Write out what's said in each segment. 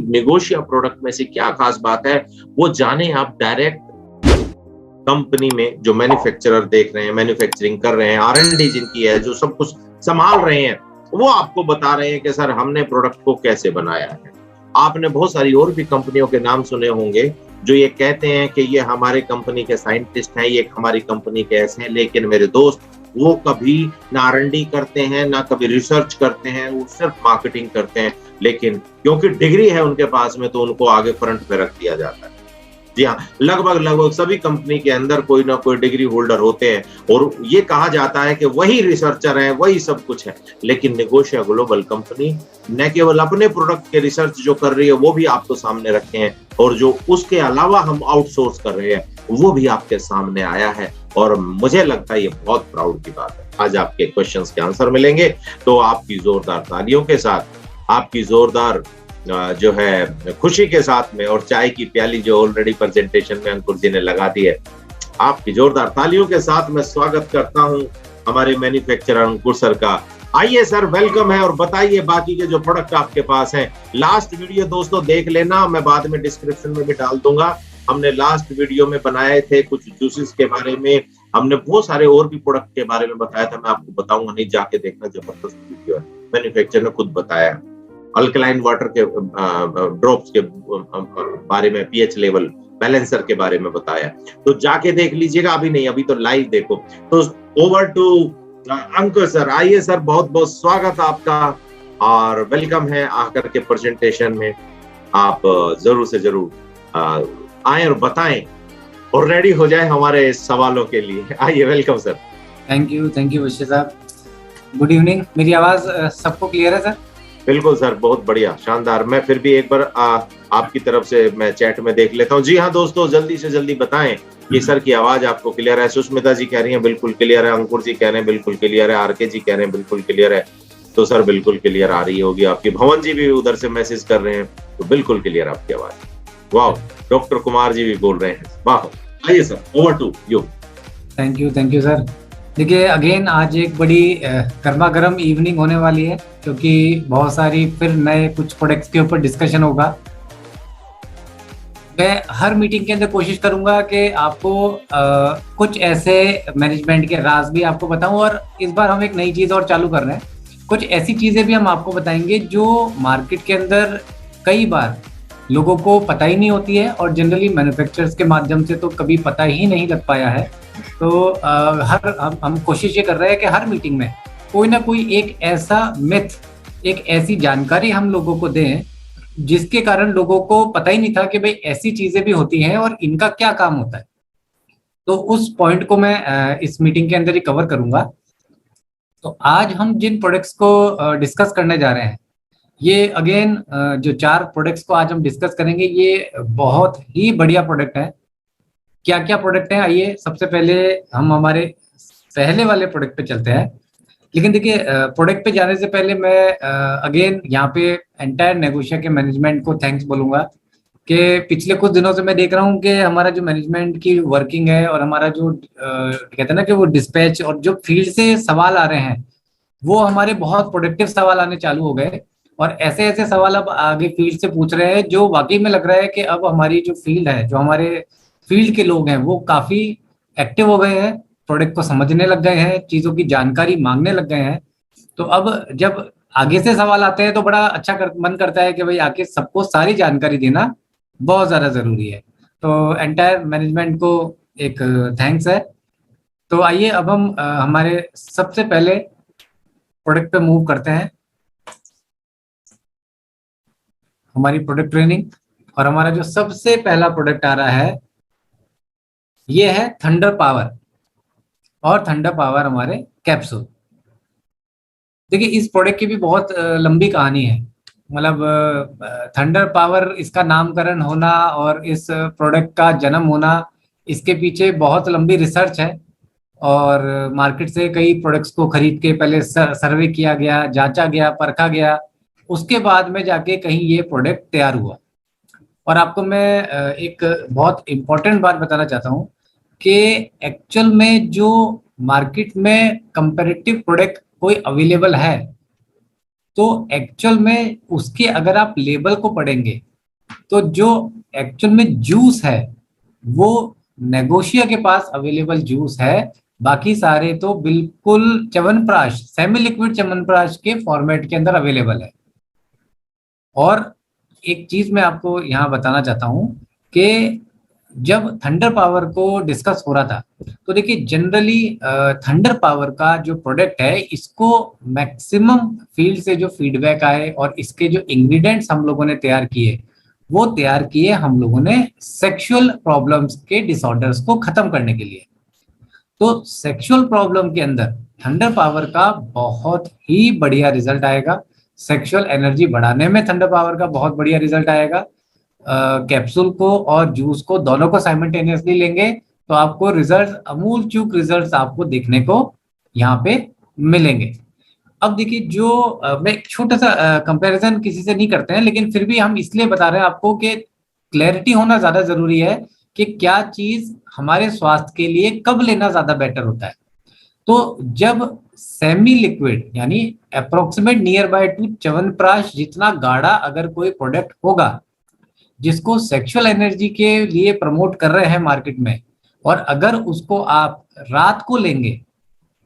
निगोशिया product में से क्या खास बात है, वो जाने आप डायरेक्ट कंपनी में। जो मैन्युफैक्चरर देख रहे हैं, मैन्युफैक्चरिंग कर रहे हैं, R&D जिनकी है, जो सब कुछ संभाल रहे हैं, वो आपको बता रहे हैं कि सर हमने प्रोडक्ट को कैसे बनाया है। आपने बहुत सारी और भी कंपनियों के नाम सुने होंगे जो ये कहते हैं कि ये हमारे कंपनी के साइंटिस्ट हैं, ये हमारी कंपनी के ऐसे हैं, लेकिन मेरे दोस्त वो कभी ना R&D करते हैं, ना कभी रिसर्च करते हैं, वो सिर्फ मार्केटिंग करते हैं। लेकिन क्योंकि डिग्री है उनके पास में, तो उनको आगे फ्रंट पे रख दिया जाता है। जी हाँ, लगभग सभी कंपनी के अंदर कोई ना कोई डिग्री होल्डर होते हैं और ये कहा जाता है कि वही रिसर्चर हैं, वही सब कुछ है। लेकिन निगोशिया ग्लोबल कंपनी न केवल अपने प्रोडक्ट के रिसर्च जो कर रही है वो भी आपको सामने रखे हैं, और जो उसके अलावा हम आउटसोर्स कर रहे हैं वो भी आपके सामने आया है। और मुझे लगता है ये बहुत प्राउड की बात है। आज आपके क्वेश्चंस के आंसर मिलेंगे तो आपकी जोरदार तालियों के साथ, आपकी जोरदार जो है खुशी के साथ में, और चाय की प्याली जो ऑलरेडी प्रेजेंटेशन में अंकुर जी ने लगा दी है, आपकी जोरदार तालियों के साथ मैं स्वागत करता हूं हमारे मैन्युफैक्चरर अंकुर सर का। आइए सर, वेलकम है, और बताइए बाकी के जो प्रोडक्ट आपके पास हैं। लास्ट वीडियो दोस्तों देख लेना, मैं बाद में डिस्क्रिप्शन में भी डाल दूंगा। हमने लास्ट वीडियो में बनाए थे कुछ जूसेस के बारे में, हमने बहुत सारे और भी प्रोडक्ट के बारे में बताया था। मैं आपको बताऊंगा नहीं, जाके देखना, जबरदस्त वीडियो है। मैन्युफैक्चरर ने खुद बताया अल्कलाइन वाटर के ड्रॉप्स के बारे में, पीएच लेवल बैलेंसर के बारे में बताया, तो जाके देख लीजिएगा। अभी नहीं, अभी तो लाइव देखो। तो ओवर टू अंकुर सर। आइए सर, बहुत बहुत स्वागत आपका और वेलकम है आकर के प्रेजेंटेशन में। आप जरूर से जरूर आए और बताएं और रेडी हो जाए हमारे सवालों के लिए। आइए, वेलकम सर। थैंक यू विशेष साहब। Good evening. मेरी आवाज सबको क्लियर है सर? बिल्कुल सर, बहुत बढ़िया, शानदार। मैं फिर भी एक बार आपकी तरफ से मैं चैट में देख लेता हूँ। जी हाँ दोस्तों, जल्दी से जल्दी बताएं कि सर की आवाज आपको क्लियर है। सुष्मिता जी कह रही हैं बिल्कुल क्लियर है, अंकुर जी कह रहे हैं बिल्कुल क्लियर है, आरके जी कह रहे हैं बिल्कुल क्लियर है। तो सर बिल्कुल क्लियर आ रही होगी आपकी। भवन जी भी उधर से मैसेज कर रहे हैं, तो बिल्कुल क्लियर आपकी आवाज। वाह, डॉक्टर कुमार जी भी बोल रहे हैं, वाह। आइए sir, over to you. Thank you sir. देखिए, अगेन आज एक बड़ी गर्मा गर्म इवनिंग होने वाली है, क्योंकि बहुत सारी फिर नए कुछ प्रोडक्ट्स के ऊपर डिस्कशन होगा। मैं हर मीटिंग के अंदर कोशिश करूंगा कि आपको कुछ ऐसे मैनेजमेंट के राज भी आपको बताऊं, और इस बार हम एक नई चीज और चालू कर रहे हैं। कुछ ऐसी चीजें भी हम आपको बताएंगे जो मार्केट के अंदर कई बार लोगों को पता ही नहीं होती है, और जनरली मैन्युफैक्चरर्स के माध्यम से तो कभी पता ही नहीं लग पाया है। तो हम कोशिश ये कर रहे हैं कि हर मीटिंग में कोई ना कोई एक ऐसा मिथ, एक ऐसी जानकारी हम लोगों को दें जिसके कारण लोगों को पता ही नहीं था कि भाई ऐसी चीजें भी होती हैं और इनका क्या काम होता है। तो उस पॉइंट को मैं इस मीटिंग के अंदर ही कवर करूंगा। तो आज हम जिन प्रोडक्ट्स को डिस्कस करने जा रहे हैं, ये अगेन जो 4 प्रोडक्ट्स को आज हम डिस्कस करेंगे, ये बहुत ही बढ़िया प्रोडक्ट है। क्या क्या प्रोडक्ट है, आइए सबसे पहले हम हमारे पहले वाले प्रोडक्ट पे चलते हैं। लेकिन देखिए, प्रोडक्ट पे जाने से पहले मैं अगेन यहाँ पे एंटायर नेगोशिया के मैनेजमेंट को थैंक्स बोलूंगा कि पिछले कुछ दिनों से मैं देख रहा हूँ कि हमारा जो मैनेजमेंट की वर्किंग है, और हमारा जो कहते हैं ना कि वो डिस्पैच और जो फील्ड से सवाल आ रहे हैं, वो हमारे बहुत प्रोडक्टिव सवाल आने चालू हो गए। और ऐसे ऐसे सवाल अब आगे फील्ड से पूछ रहे हैं जो वाकई में लग रहा है कि अब हमारी जो फील्ड है, जो हमारे फील्ड के लोग हैं, वो काफी एक्टिव हो गए हैं, प्रोडक्ट को समझने लग गए हैं, चीजों की जानकारी मांगने लग गए हैं। तो अब जब आगे से सवाल आते हैं तो बड़ा अच्छा मन करता है कि भाई आके सबको सारी जानकारी देना बहुत ज्यादा जरूरी है। तो एंटायर मैनेजमेंट को एक थैंक्स है। तो आइए अब हम हमारे सबसे पहले प्रोडक्ट पे मूव करते हैं, हमारी प्रोडक्ट ट्रेनिंग। और हमारा जो सबसे पहला प्रोडक्ट आ रहा है, ये है थंडर पावर, और थंडर पावर हमारे कैप्सूल। देखिए, इस प्रोडक्ट की भी बहुत लंबी कहानी है। मतलब थंडर पावर इसका नामकरण होना और इस प्रोडक्ट का जन्म होना, इसके पीछे बहुत लंबी रिसर्च है। और मार्केट से कई प्रोडक्ट्स को खरीद के पहले सर्वे किया गया, जांचा गया, परखा गया, उसके बाद में जाके कहीं ये प्रोडक्ट तैयार हुआ। और आपको मैं एक बहुत इम्पोर्टेंट बात बताना चाहता हूँ कि एक्चुअल में जो मार्केट में कंपैरेटिव प्रोडक्ट कोई अवेलेबल है, तो एक्चुअल में उसके अगर आप लेबल को पढ़ेंगे तो जो एक्चुअल में जूस है वो नेगोशिया के पास अवेलेबल जूस है, बाकी सारे तो बिल्कुल च्यवनप्राश, सेमी लिक्विड च्यवनप्राश के फॉर्मेट के अंदर अवेलेबल है। और एक चीज मैं आपको यहाँ बताना चाहता हूँ कि जब थंडर पावर को डिस्कस हो रहा था, तो देखिए जनरली थंडर पावर का जो प्रोडक्ट है, इसको मैक्सिमम फील्ड से जो फीडबैक आए और इसके जो इंग्रेडिएंट्स हम लोगों ने तैयार किए, वो तैयार किए हम लोगों ने सेक्सुअल प्रॉब्लम्स के डिसऑर्डर्स को खत्म करने के लिए। तो सेक्सुअल प्रॉब्लम के अंदर थंडर पावर का बहुत ही बढ़िया रिजल्ट आएगा। सेक्सुअल एनर्जी बढ़ाने में थंडर पावर का बहुत बढ़िया रिजल्ट आएगा। कैप्सूल को और जूस को दोनों को साइमल्टेनियसली लेंगे तो आपको रिजल्ट, अमूल चूक रिजल्ट आपको देखने को यहाँ पे मिलेंगे। अब देखिए जो मैं एक छोटा सा कंपैरिजन किसी से नहीं करते हैं, लेकिन फिर भी हम इसलिए बता रहे हैं आपको कि क्लैरिटी होना ज्यादा जरूरी है कि क्या चीज हमारे स्वास्थ्य के लिए कब लेना ज्यादा बेटर होता है। तो जब सेमी लिक्विड यानी approximate near by two chyawanprash जितना गाढ़ा अगर कोई प्रोडक्ट होगा जिसको सेक्सुअल एनर्जी के लिए प्रमोट कर रहे हैं मार्केट में, और अगर उसको आप रात को लेंगे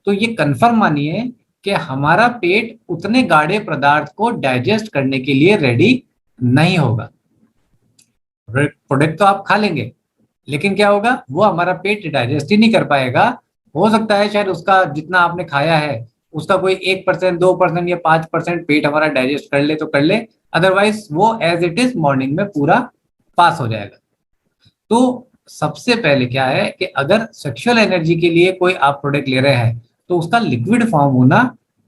तो ये कंफर्म मानिए कि हमारा पेट उतने गाढ़े पदार्थ को डाइजेस्ट करने के लिए रेडी नहीं होगा। प्रोडक्ट तो आप खा लेंगे, लेकिन क्या होगा, वो हमारा पेट डाइजेस्ट ही नहीं कर पाएगा। हो सकता है शायद उसका जितना आपने खाया है उसका कोई 1%, 2% या 5% पेट हमारा डाइजेस्ट कर ले तो कर ले, अदरवाइज वो एज इट इज मॉर्निंग में पूरा पास हो जाएगा। तो सबसे पहले क्या है कि अगर सेक्सुअल एनर्जी के लिए कोई आप प्रोडक्ट ले रहे हैं तो उसका लिक्विड फॉर्म होना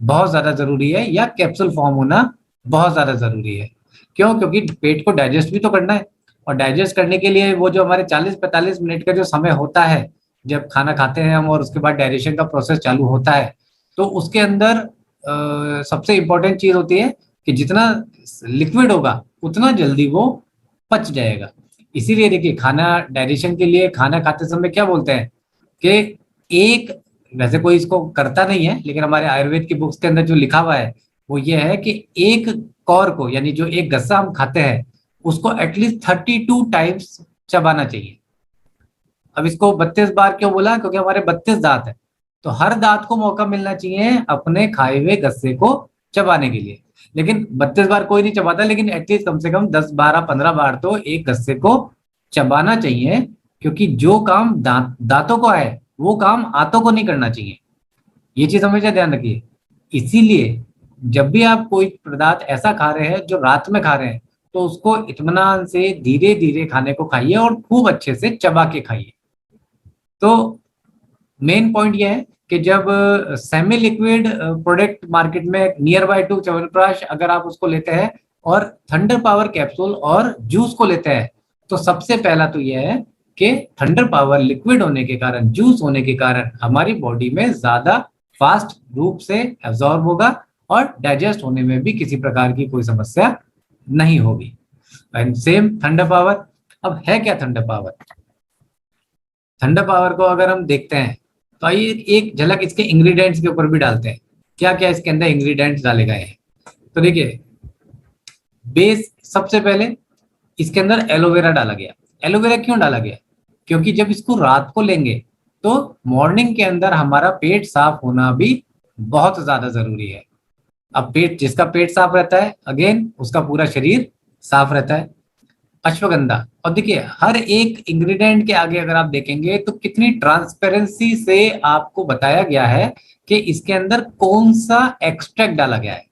बहुत ज्यादा जरूरी है या कैप्सूल फॉर्म होना बहुत ज्यादा जरूरी है। क्यों? क्योंकि पेट को डाइजेस्ट भी तो करना है, और डाइजेस्ट करने के लिए वो जो हमारे 40-45 मिनट का जो समय होता है जब खाना खाते हैं हम और उसके बाद डाइजेशन का प्रोसेस चालू होता है, तो उसके अंदर सबसे इंपॉर्टेंट चीज होती है कि जितना लिक्विड होगा उतना जल्दी वो पच जाएगा। इसीलिए देखिए खाना डाइजेशन के लिए खाना खाते समय क्या बोलते हैं कि एक, वैसे कोई इसको करता नहीं है लेकिन हमारे आयुर्वेद की बुक्स के अंदर जो लिखा हुआ है वो ये है कि एक कौर को, यानी जो एक गस्सा हम खाते हैं उसको एटलीस्ट 32 टाइम्स चबाना चाहिए। अब इसको 32 बार क्यों बोला? क्योंकि हमारे 32 दांत है, तो हर दांत को मौका मिलना चाहिए अपने खाए हुए गस्से को चबाने के लिए। लेकिन 32 बार कोई नहीं चबाता, लेकिन एटलीस्ट कम से कम 10, 12, 15 बार तो एक गस्से को चबाना चाहिए, क्योंकि जो काम दांतों को है वो काम आंतों को नहीं करना चाहिए। ये चीज हमेशा ध्यान रखिए। इसीलिए जब भी आप कोई पदार्थ ऐसा खा रहे हैं जो रात में खा रहे हैं तो उसको इत्मीनान से धीरे धीरे खाने को खाइए और खूब अच्छे से चबा के खाइए। तो मेन पॉइंट ये है कि जब सेमी लिक्विड प्रोडक्ट मार्केट में नियर बाय टू च्यवनप्राश अगर आप उसको लेते हैं और थंडर पावर कैप्सूल और जूस को लेते हैं, तो सबसे पहला तो यह है कि थंडर पावर लिक्विड होने के कारण, जूस होने के कारण हमारी बॉडी में ज्यादा फास्ट रूप से एब्जॉर्ब होगा और डाइजेस्ट होने में भी किसी प्रकार की कोई समस्या नहीं होगी। And same thunder power. अब है क्या थंडर पावर? थंडर पावर को अगर हम देखते हैं तो आइए एक झलक इसके इंग्रेडिएंट्स के ऊपर भी डालते हैं, क्या क्या इसके अंदर इंग्रेडिएंट्स डाले गए हैं। तो देखिए बेस, सबसे पहले इसके अंदर एलोवेरा डाला गया। एलोवेरा क्यों डाला गया? क्योंकि जब इसको रात को लेंगे तो मॉर्निंग के अंदर हमारा पेट साफ होना भी बहुत ज्यादा जरूरी है। अब पेट, जिसका पेट साफ रहता है अगेन उसका पूरा शरीर साफ रहता है। अश्वगंधा, और देखिए हर एक इंग्रेडिएंट के आगे अगर आप देखेंगे तो कितनी ट्रांसपेरेंसी से आपको बताया गया है कि इसके अंदर कौन सा एक्सट्रैक्ट डाला गया है।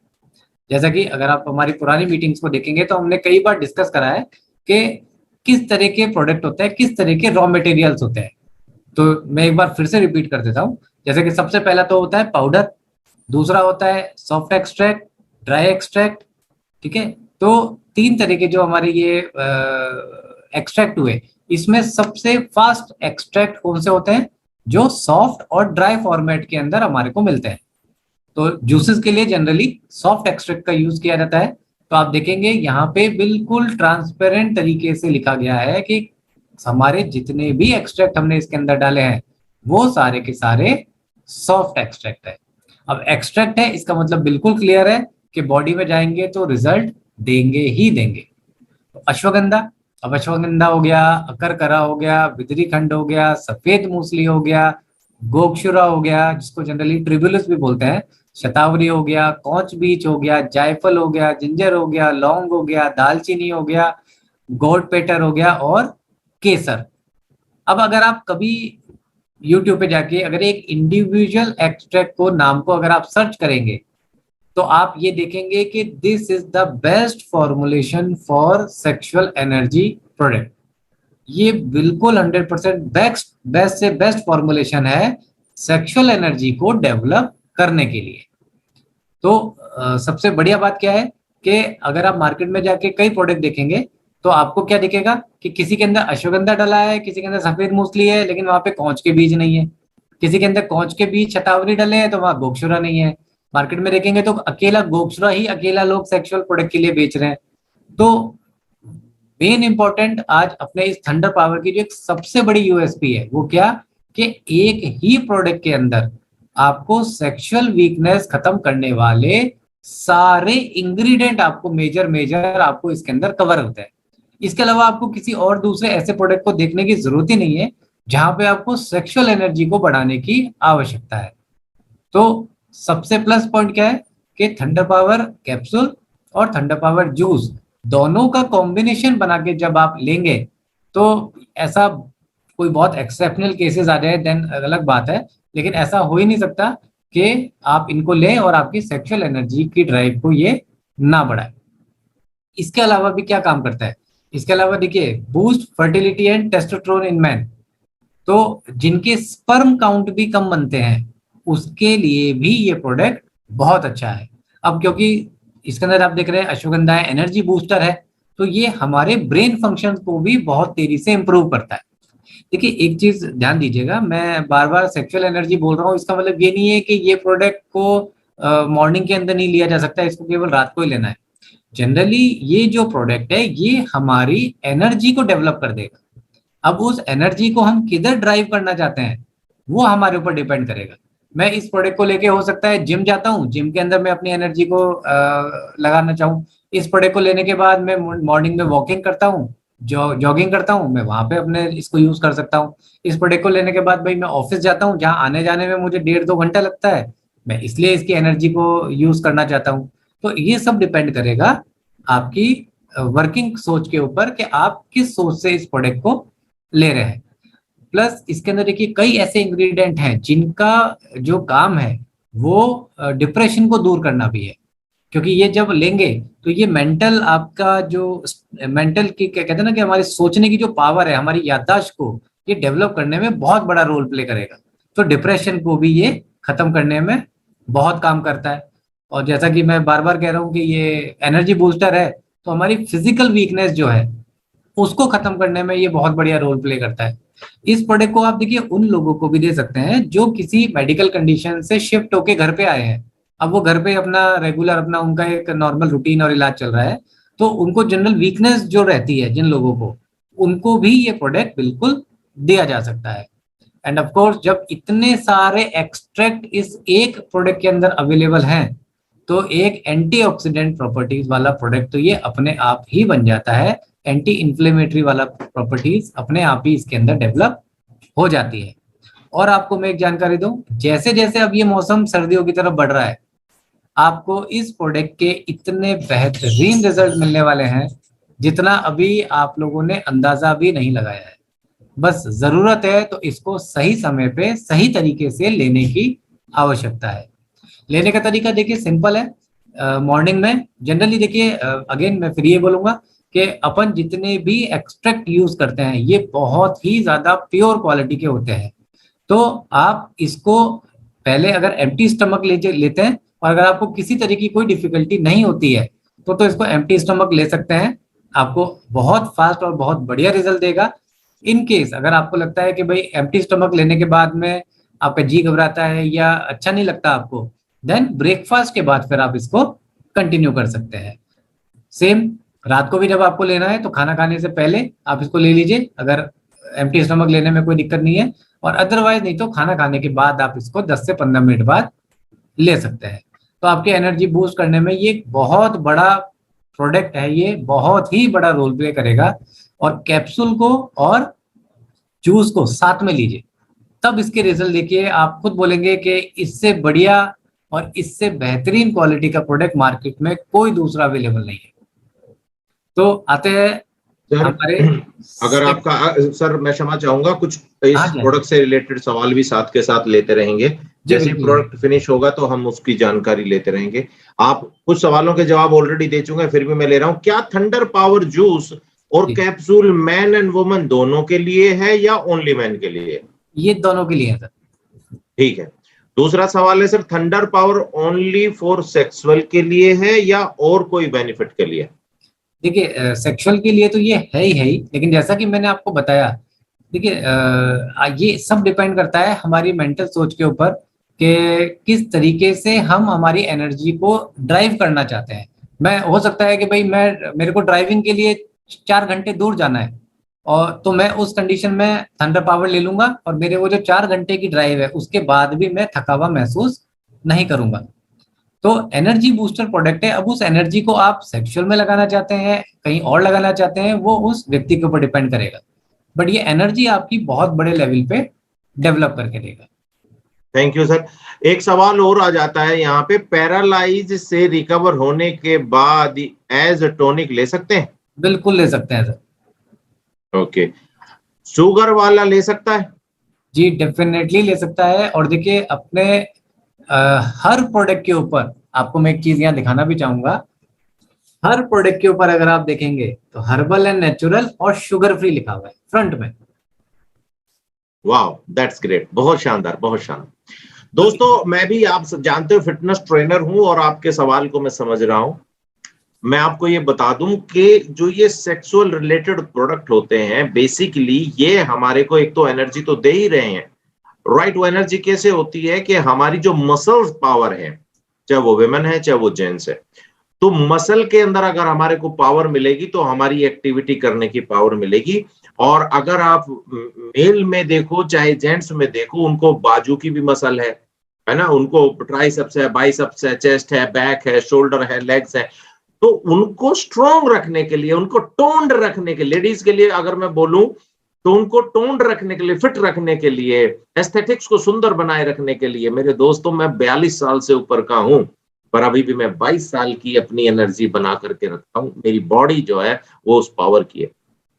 जैसा कि अगर आप हमारी पुरानी मीटिंग्स को देखेंगे तो हमने कई बार डिस्कस करा है कि किस तरह के प्रोडक्ट होते हैं, किस तरह के रॉ मटेरियल्स होते हैं। तो मैं एक बार फिर से रिपीट कर देता हूँ। जैसे कि सबसे पहला तो होता है पाउडर, दूसरा होता है सॉफ्ट एक्सट्रैक्ट, ड्राई एक्सट्रैक्ट, ठीक है। तो 3 तरह के जो हमारे ये एक्सट्रैक्ट हुए, इसमें सबसे फास्ट एक्सट्रैक्ट कौन से होते हैं? जो सॉफ्ट और ड्राई फॉर्मेट के अंदर हमारे को मिलते हैं। तो जूसेस के लिए जनरली सॉफ्ट एक्सट्रैक्ट का यूज किया जाता है। तो आप देखेंगे यहाँ पे बिल्कुल ट्रांसपेरेंट तरीके से लिखा गया है कि हमारे जितने भी एक्सट्रैक्ट हमने इसके अंदर डाले हैं वो सारे के सारे सॉफ्ट एक्सट्रैक्ट है। अब एक्सट्रैक्ट है इसका मतलब बिल्कुल क्लियर है कि बॉडी में जाएंगे तो रिजल्ट देंगे ही देंगे। तो अश्वगंधा, अब अश्वगंधा हो गया, अकरकरा हो गया, बिदरी खंड हो गया, सफेद मूसली हो गया, गोक्षुरा हो गया जिसको जनरली ट्रिबुलस भी बोलते हैं, शतावरी हो गया, कौच बीच हो गया, जायफल हो गया, जिंजर हो गया, लौंग हो गया, दालचीनी हो गया, गोड पेटर हो गया और केसर। अब अगर आप कभी यूट्यूब पे जाके अगर एक इंडिविजुअल एक्सट्रैक्ट को नाम को अगर आप सर्च करेंगे तो आप ये देखेंगे कि this is the best formulation for sexual energy product. ये बिल्कुल 100% बेस्ट बेस्ट से बेस्ट फॉर्मुलेशन है सेक्सुअल एनर्जी को डेवलप करने के लिए। तो सबसे बढ़िया बात क्या है कि अगर आप मार्केट में जाके कई प्रोडक्ट देखेंगे तो आपको क्या दिखेगा कि किसी के अंदर अश्वगंधा डला है, किसी के अंदर सफेद मूसली है लेकिन वहां पे कौच के बीज नहीं है, किसी के अंदर कौच के बीज शतावरी डले हैं तो वहां गोक्षुरा नहीं है। मार्केट में देखेंगे तो अकेला गोक्षुरा ही अकेला लोग सेक्सुअल प्रोडक्ट के लिए बेच रहे हैं। तो मेन इंपॉर्टेंट आज अपने इस थंडर पावर की जो एक सबसे बड़ी यूएसपी है वो क्या, कि एक ही प्रोडक्ट के अंदर आपको सेक्सुअल वीकनेस खत्म करने वाले सारे इंग्रेडिएंट आपको मेजर मेजर आपको इसके अंदर कवर होते हैं। इसके अलावा आपको किसी और दूसरे ऐसे प्रोडक्ट को देखने की जरूरत ही नहीं है जहां पे आपको सेक्सुअल एनर्जी को बढ़ाने की आवश्यकता है। तो सबसे प्लस पॉइंट क्या है कि थंडर पावर कैप्सूल और थंडर पावर जूस दोनों का कॉम्बिनेशन बना के जब आप लेंगे तो ऐसा कोई बहुत एक्सेप्शनल केसेस आ जाए देन अलग बात है, लेकिन ऐसा हो ही नहीं सकता कि आप इनको लें और आपकी सेक्सुअल एनर्जी की ड्राइव को ये ना बढ़ाए। इसके अलावा भी क्या काम करता है, इसके अलावा देखिए boost fertility and testosterone in man. तो जिनके स्पर्म काउंट भी कम बनते हैं उसके लिए भी ये प्रोडक्ट बहुत अच्छा है। अब क्योंकि इसके अंदर आप देख रहे हैं अश्वगंधा है, एनर्जी बूस्टर है, तो ये हमारे ब्रेन फंक्शन को भी बहुत तेजी से इंप्रूव करता है। देखिए एक चीज ध्यान दीजिएगा, मैं बार बार सेक्सुअल एनर्जी बोल रहा हूँ, इसका मतलब ये नहीं है कि ये प्रोडक्ट को मॉर्निंग के अंदर नहीं लिया जा सकता, इसको केवल रात को ही लेना है। जनरली ये जो प्रोडक्ट है ये हमारी एनर्जी को डेवलप कर देगा। अब उस एनर्जी को हम किधर ड्राइव करना चाहते हैं वो हमारे ऊपर डिपेंड करेगा। मैं इस प्रोडक्ट को लेके हो सकता है जिम जाता हूँ, जिम के अंदर मैं अपनी एनर्जी को लगाना चाहूँ। इस प्रोडक्ट को लेने के बाद मैं मॉर्निंग में वॉकिंग करता हूँ, जॉगिंग करता हूँ, मैं वहां पे अपने इसको यूज कर सकता हूँ। इस प्रोडक्ट को लेने के बाद भाई मैं ऑफिस जाता हूँ जहाँ आने जाने में मुझे 1.5-2 घंटा लगता है, मैं इसलिए इसकी एनर्जी को यूज करना चाहता हूँ। तो ये सब डिपेंड करेगा आपकी वर्किंग सोच के ऊपर कि आप किस सोच से इस प्रोडक्ट को ले रहे हैं। प्लस इसके अंदर देखिए कई ऐसे इंग्रेडिएंट हैं जिनका जो काम है वो डिप्रेशन को दूर करना भी है, क्योंकि ये जब लेंगे तो ये मेंटल आपका जो मेंटल की क्या कहते हैं ना कि हमारे सोचने की जो पावर है, हमारी याददाश्त को ये डेवलप करने में बहुत बड़ा रोल प्ले करेगा। तो डिप्रेशन को भी ये खत्म करने में बहुत काम करता है। और जैसा कि मैं बार बार कह रहा हूँ कि ये एनर्जी बूस्टर है, तो हमारी फिजिकल वीकनेस जो है उसको खत्म करने में ये बहुत बढ़िया रोल प्ले करता है। इस प्रोडक्ट को आप देखिए उन लोगों को भी दे सकते हैं जो किसी मेडिकल कंडीशन से शिफ्ट होके घर पे आए हैं। अब वो घर पे अपना रेगुलर अपना उनका एक नॉर्मल रूटीन और इलाज चल रहा है, तो उनको जनरल वीकनेस जो रहती है जिन लोगों को, उनको भी ये प्रोडक्ट बिल्कुल दिया जा सकता है। एंड ऑफ कोर्स जब इतने सारे एक्सट्रैक्ट इस एक प्रोडक्ट के अंदर अवेलेबल हैं तो एक एंटीऑक्सीडेंट प्रॉपर्टीज वाला प्रोडक्ट तो ये अपने आप ही बन जाता है। एंटी इन्फ्लेमेटरी वाला प्रॉपर्टीज अपने आप ही इसके अंदर डेवलप हो जाती है। और आपको मैं एक जानकारी दूं, जैसे जैसे अब ये मौसम सर्दियों की तरफ बढ़ रहा है आपको इस प्रोडक्ट के इतने बेहतरीन रिजल्ट मिलने वाले हैं जितना अभी आप लोगों ने अंदाजा भी नहीं लगाया है। बस जरूरत है तो इसको सही समय पे सही तरीके से लेने की आवश्यकता है। लेने का तरीका देखिए सिंपल है। मॉर्निंग में जनरली देखिए अगेन मैं फिर ये बोलूंगा कि अपन जितने भी एक्सट्रैक्ट यूज करते हैं ये बहुत ही ज्यादा प्योर क्वालिटी के होते हैं। तो आप इसको पहले अगर एम्प्टी स्टमक लेते हैं और अगर आपको किसी तरह की कोई डिफिकल्टी नहीं होती है तो इसको एम्प्टी स्टमक ले सकते हैं, आपको बहुत फास्ट और बहुत बढ़िया रिजल्ट देगा। इन केस अगर आपको लगता है कि भाई एम्प्टी स्टमक लेने के बाद में आपका जी घबराता है या अच्छा नहीं लगता आपको, देन ब्रेकफास्ट के बाद फिर आप इसको कंटिन्यू कर सकते हैं। सेम रात को भी जब आपको लेना है तो खाना खाने से पहले आप इसको ले लीजिए अगर एम्प्टी स्टमक लेने में कोई दिक्कत नहीं है, और अदरवाइज नहीं तो खाना खाने के बाद आप इसको 10 से 15 मिनट बाद ले सकते हैं। तो आपके एनर्जी बूस्ट करने में ये बहुत बड़ा प्रोडक्ट है ये बहुत ही बड़ा रोल प्ले करेगा। और कैप्सूल को और जूस को साथ में लीजिए, तब इसके रिजल्ट देखिए, आप खुद बोलेंगे कि इससे बढ़िया और इससे बेहतरीन क्वालिटी का प्रोडक्ट मार्केट में कोई दूसरा अवेलेबल नहीं है। तो आते हैं सर हमारे अगर आपका सर मैं क्षमा चाहूंगा, कुछ इस हाँ जी, प्रोडक्ट से रिलेटेड सवाल भी साथ के साथ लेते रहेंगे। जी जैसे ही बिल्कुल। प्रोडक्ट फिनिश होगा तो हम उसकी जानकारी लेते रहेंगे। आप कुछ सवालों के जवाब ऑलरेडी दे चुके हैं, फिर भी मैं ले रहा हूं। क्या थंडर पावर जूस और जी, कैप्सूल मैन एंड वुमन दोनों के लिए है या ओनली मैन के लिए? ये दोनों के लिए है सर। ठीक है। दूसरा सवाल है sir, thunder power only for sexual के लिए है या और कोई बेनिफिट के लिए? देखिए सेक्सुअल के लिए तो ये है ही, लेकिन जैसा कि मैंने आपको बताया, देखिए ये सब डिपेंड करता है हमारी मेंटल सोच के ऊपर कि किस तरीके से हम हमारी एनर्जी को ड्राइव करना चाहते हैं। मैं हो सकता है कि भाई मेरे को ड्राइविंग के लिए 4 घंटे दूर जाना है, और तो मैं उस कंडीशन में थंडर पावर ले लूंगा, और मेरे वो जो 4 घंटे की ड्राइव है उसके बाद भी मैं थका हुआ महसूस नहीं करूंगा। तो एनर्जी बूस्टर प्रोडक्ट है। अब उस एनर्जी को आप सेक्सुअल में लगाना चाहते हैं, कहीं और लगाना चाहते हैं, वो उस व्यक्ति के ऊपर डिपेंड करेगा, बट ये एनर्जी आपकी बहुत बड़े लेवल पे डेवलप करके देगा। Thank you sir. एक सवाल और आ जाता है यहाँ पे, पैरालाइज से रिकवर होने के बाद एज टॉनिक ले सकते हैं? बिल्कुल ले सकते हैं सर। ओके। शुगर वाला ले सकता है? जी डेफिनेटली ले सकता है। और देखिए अपने हर प्रोडक्ट के ऊपर आपको मैं एक चीज यहाँ दिखाना भी चाहूंगा। हर प्रोडक्ट के ऊपर अगर आप देखेंगे तो हर्बल एंड नेचुरल और शुगर फ्री लिखा हुआ है फ्रंट में। वाह, दैट्स ग्रेट, बहुत शानदार, बहुत शानदार। दोस्तों, मैं भी, आप सब जानते हो, फिटनेस ट्रेनर हूं और आपके सवाल को मैं समझ रहा हूं। मैं आपको ये बता दूं कि जो ये सेक्सुअल रिलेटेड प्रोडक्ट होते हैं, बेसिकली ये हमारे को एक तो एनर्जी तो दे ही रहे हैं, राइट। वो एनर्जी कैसे होती है कि हमारी जो मसल्स पावर है, चाहे वो वेमेन है चाहे वो जेंट्स है, तो मसल के अंदर अगर हमारे को पावर मिलेगी तो हमारी एक्टिविटी करने की पावर मिलेगी। और अगर आप मेल में देखो चाहे जेंट्स में देखो, उनको बाजू की भी मसल है ना, उनको ट्राइसेप्स है, बाइसेप्स है, चेस्ट है, बैक है, शोल्डर है, लेग्स है। तो उनको स्ट्रॉन्ग रखने के लिए, उनको टोन्ड रखने के, लेडीज के लिए अगर मैं बोलूं तो उनको टोन्ड रखने के लिए, फिट रखने के लिए, एस्थेटिक्स को सुंदर बनाए रखने के लिए, मेरे दोस्तों, मैं 42 साल से ऊपर का हूं, पर अभी भी मैं 22 साल की अपनी एनर्जी बना करके रखता हूं। मेरी बॉडी जो है वो उस पावर की है।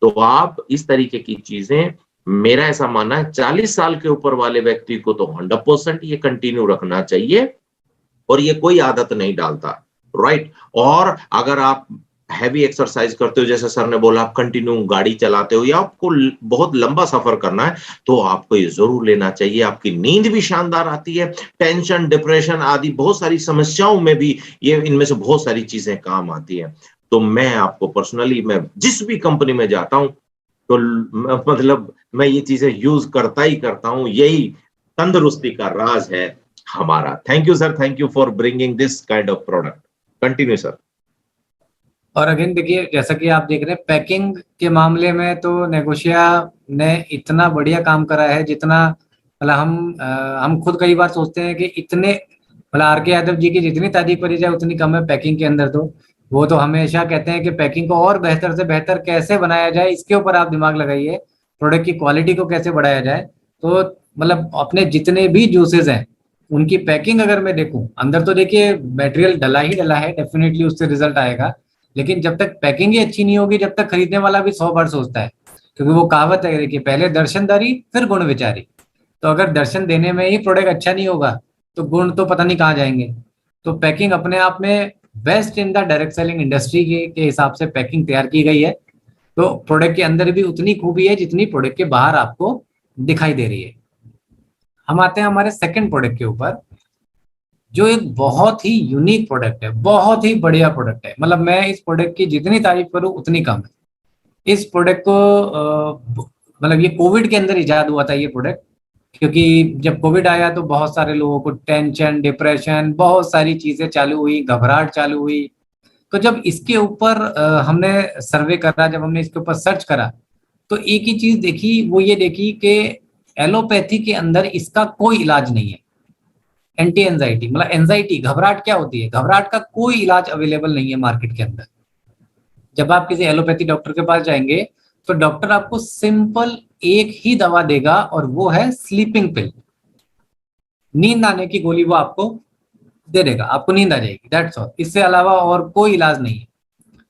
तो आप इस तरीके की चीजें, मेरा ऐसा मानना है 40 साल के ऊपर वाले व्यक्ति को तो 100% ये कंटिन्यू रखना चाहिए, और ये कोई आदत नहीं डालता, राइट। और अगर आप हैवी एक्सरसाइज करते हो, जैसे सर ने बोला, आप कंटिन्यू गाड़ी चलाते हो या आपको बहुत लंबा सफर करना है, तो आपको ये जरूर लेना चाहिए। आपकी नींद भी शानदार आती है, टेंशन, डिप्रेशन आदि बहुत सारी समस्याओं में भी ये, इनमें से बहुत सारी चीजें काम आती है। तो मैं आपको पर्सनली, मैं जिस भी कंपनी में जाता हूं तो मतलब मैं ये चीजें यूज करता ही करता हूं। यही तंदुरुस्ती का राज है हमारा। Thank you sir, thank you for bringing this kind of product. Continue sir. और अगेन देखिए, जैसा कि आप देख रहे हैं, पैकिंग के मामले में तो नेगोशिया ने इतना बढ़िया काम करा है, जितना मतलब हम खुद कई बार सोचते हैं कि इतने, मतलब आर के यादव जी की जितनी तारीफ करी जाए उतनी कम है पैकिंग के अंदर। तो वो तो हमेशा कहते हैं कि पैकिंग को और बेहतर से बेहतर कैसे बनाया जाए, इसके ऊपर आप दिमाग लगाइए, प्रोडक्ट की क्वालिटी को कैसे बढ़ाया जाए। तो मतलब अपने जितने भी जूसेस हैं उनकी पैकिंग अगर मैं देखूं, अंदर तो देखिए मटेरियल डला ही डला है, डेफिनेटली उससे रिजल्ट आएगा, लेकिन जब तक पैकिंग ही अच्छी नहीं होगी, जब तक खरीदने वाला भी 100 बार सोचता है। क्योंकि वो कहावत है, देखिए, पहले दर्शनदारी फिर गुण विचारी। तो अगर दर्शन देने में ही प्रोडक्ट अच्छा नहीं होगा तो गुण तो पता नहीं कहाँ जाएंगे। तो पैकिंग अपने आप में best in the direct selling industry के हिसाब से पैकिंग तैयार की गई है। तो प्रोडक्ट के अंदर भी उतनी खूबी है जितनी प्रोडक्ट के बाहर आपको दिखाई दे रही है। हम आते हैं हमारे सेकंड प्रोडक्ट के ऊपर, जो एक बहुत ही यूनिक प्रोडक्ट है, बहुत ही बढ़िया प्रोडक्ट है। मतलब मैं इस प्रोडक्ट की जितनी तारीफ करूं उतनी कम है। इस प्रोडक्ट को मतलब ये कोविड के अंदर इजाद हुआ था ये प्रोडक्ट, क्योंकि जब कोविड आया तो बहुत सारे लोगों को टेंशन, डिप्रेशन, बहुत सारी चीजें चालू हुई, घबराहट चालू हुई। तो जब इसके ऊपर हमने सर्वे करा, जब हमने इसके ऊपर सर्च करा, तो एक ही चीज देखी, वो ये देखी कि एलोपैथी के अंदर इसका कोई इलाज नहीं है। एंटी एंजाइटी, मतलब एंजाइटी, घबराहट क्या होती है, घबराहट का कोई इलाज अवेलेबल नहीं है मार्केट के अंदर। जब आप किसी एलोपैथी डॉक्टर के पास जाएंगे तो डॉक्टर आपको सिंपल एक ही दवा देगा और वो है स्लीपिंग पिल। नींद आने की गोली वो आपको दे देगा, आपको नींद आ जाएगी, दैट्स ऑल। इससे अलावा और कोई इलाज नहीं है।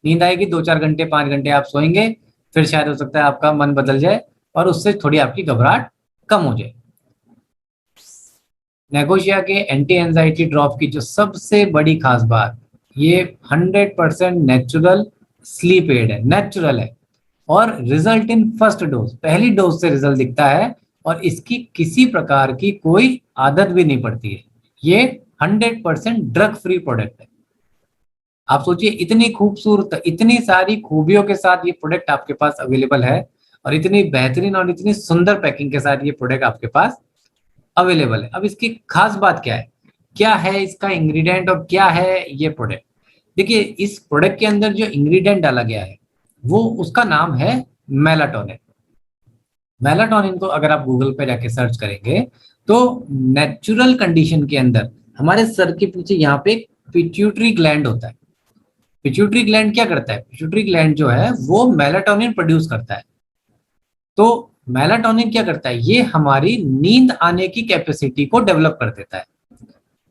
नींद आएगी, 2-4 घंटे 5 घंटे आप सोएंगे, फिर शायद हो सकता है आपका मन बदल जाए और उससे थोड़ी आपकी घबराहट कम हो जाए। नेगोशिया के एंटी एंजाइटी ड्रॉप की जो सबसे बड़ी खास बात, ये 100% नेचुरल स्लीप एड है, नेचुरल है, और रिजल्ट इन फर्स्ट डोज, पहली डोज से रिजल्ट दिखता है, और इसकी किसी प्रकार की कोई आदत भी नहीं पड़ती है। ये 100% ड्रग फ्री प्रोडक्ट है। आप सोचिए, इतनी खूबसूरत, इतनी सारी खूबियों के साथ ये प्रोडक्ट आपके पास अवेलेबल है, और इतनी बेहतरीन और इतनी सुंदर पैकिंग के साथ ये प्रोडक्ट आपके पास अवेलेबल है। अब इसकी खास बात क्या है, क्या है इसका इंग्रेडिएंट और क्या है ये प्रोडक्ट? देखिए, इस प्रोडक्ट के अंदर जो इंग्रेडिएंट डाला गया है वो, उसका नाम है मेलाटोनिन। मेलाटोनिन को अगर आप गूगल पे जाके सर्च करेंगे तो नेचुरल कंडीशन के अंदर हमारे सर के पीछे यहाँ पे पिट्यूटरी ग्लैंड होता है। पिट्यूटरी ग्लैंड क्या करता है? पिट्यूटरी ग्लैंड जो है वो मेलाटोनिन प्रोड्यूस करता है। तो मेलाटोनिन क्या करता है? ये हमारी नींद आने की कैपेसिटी को डेवलप कर देता है।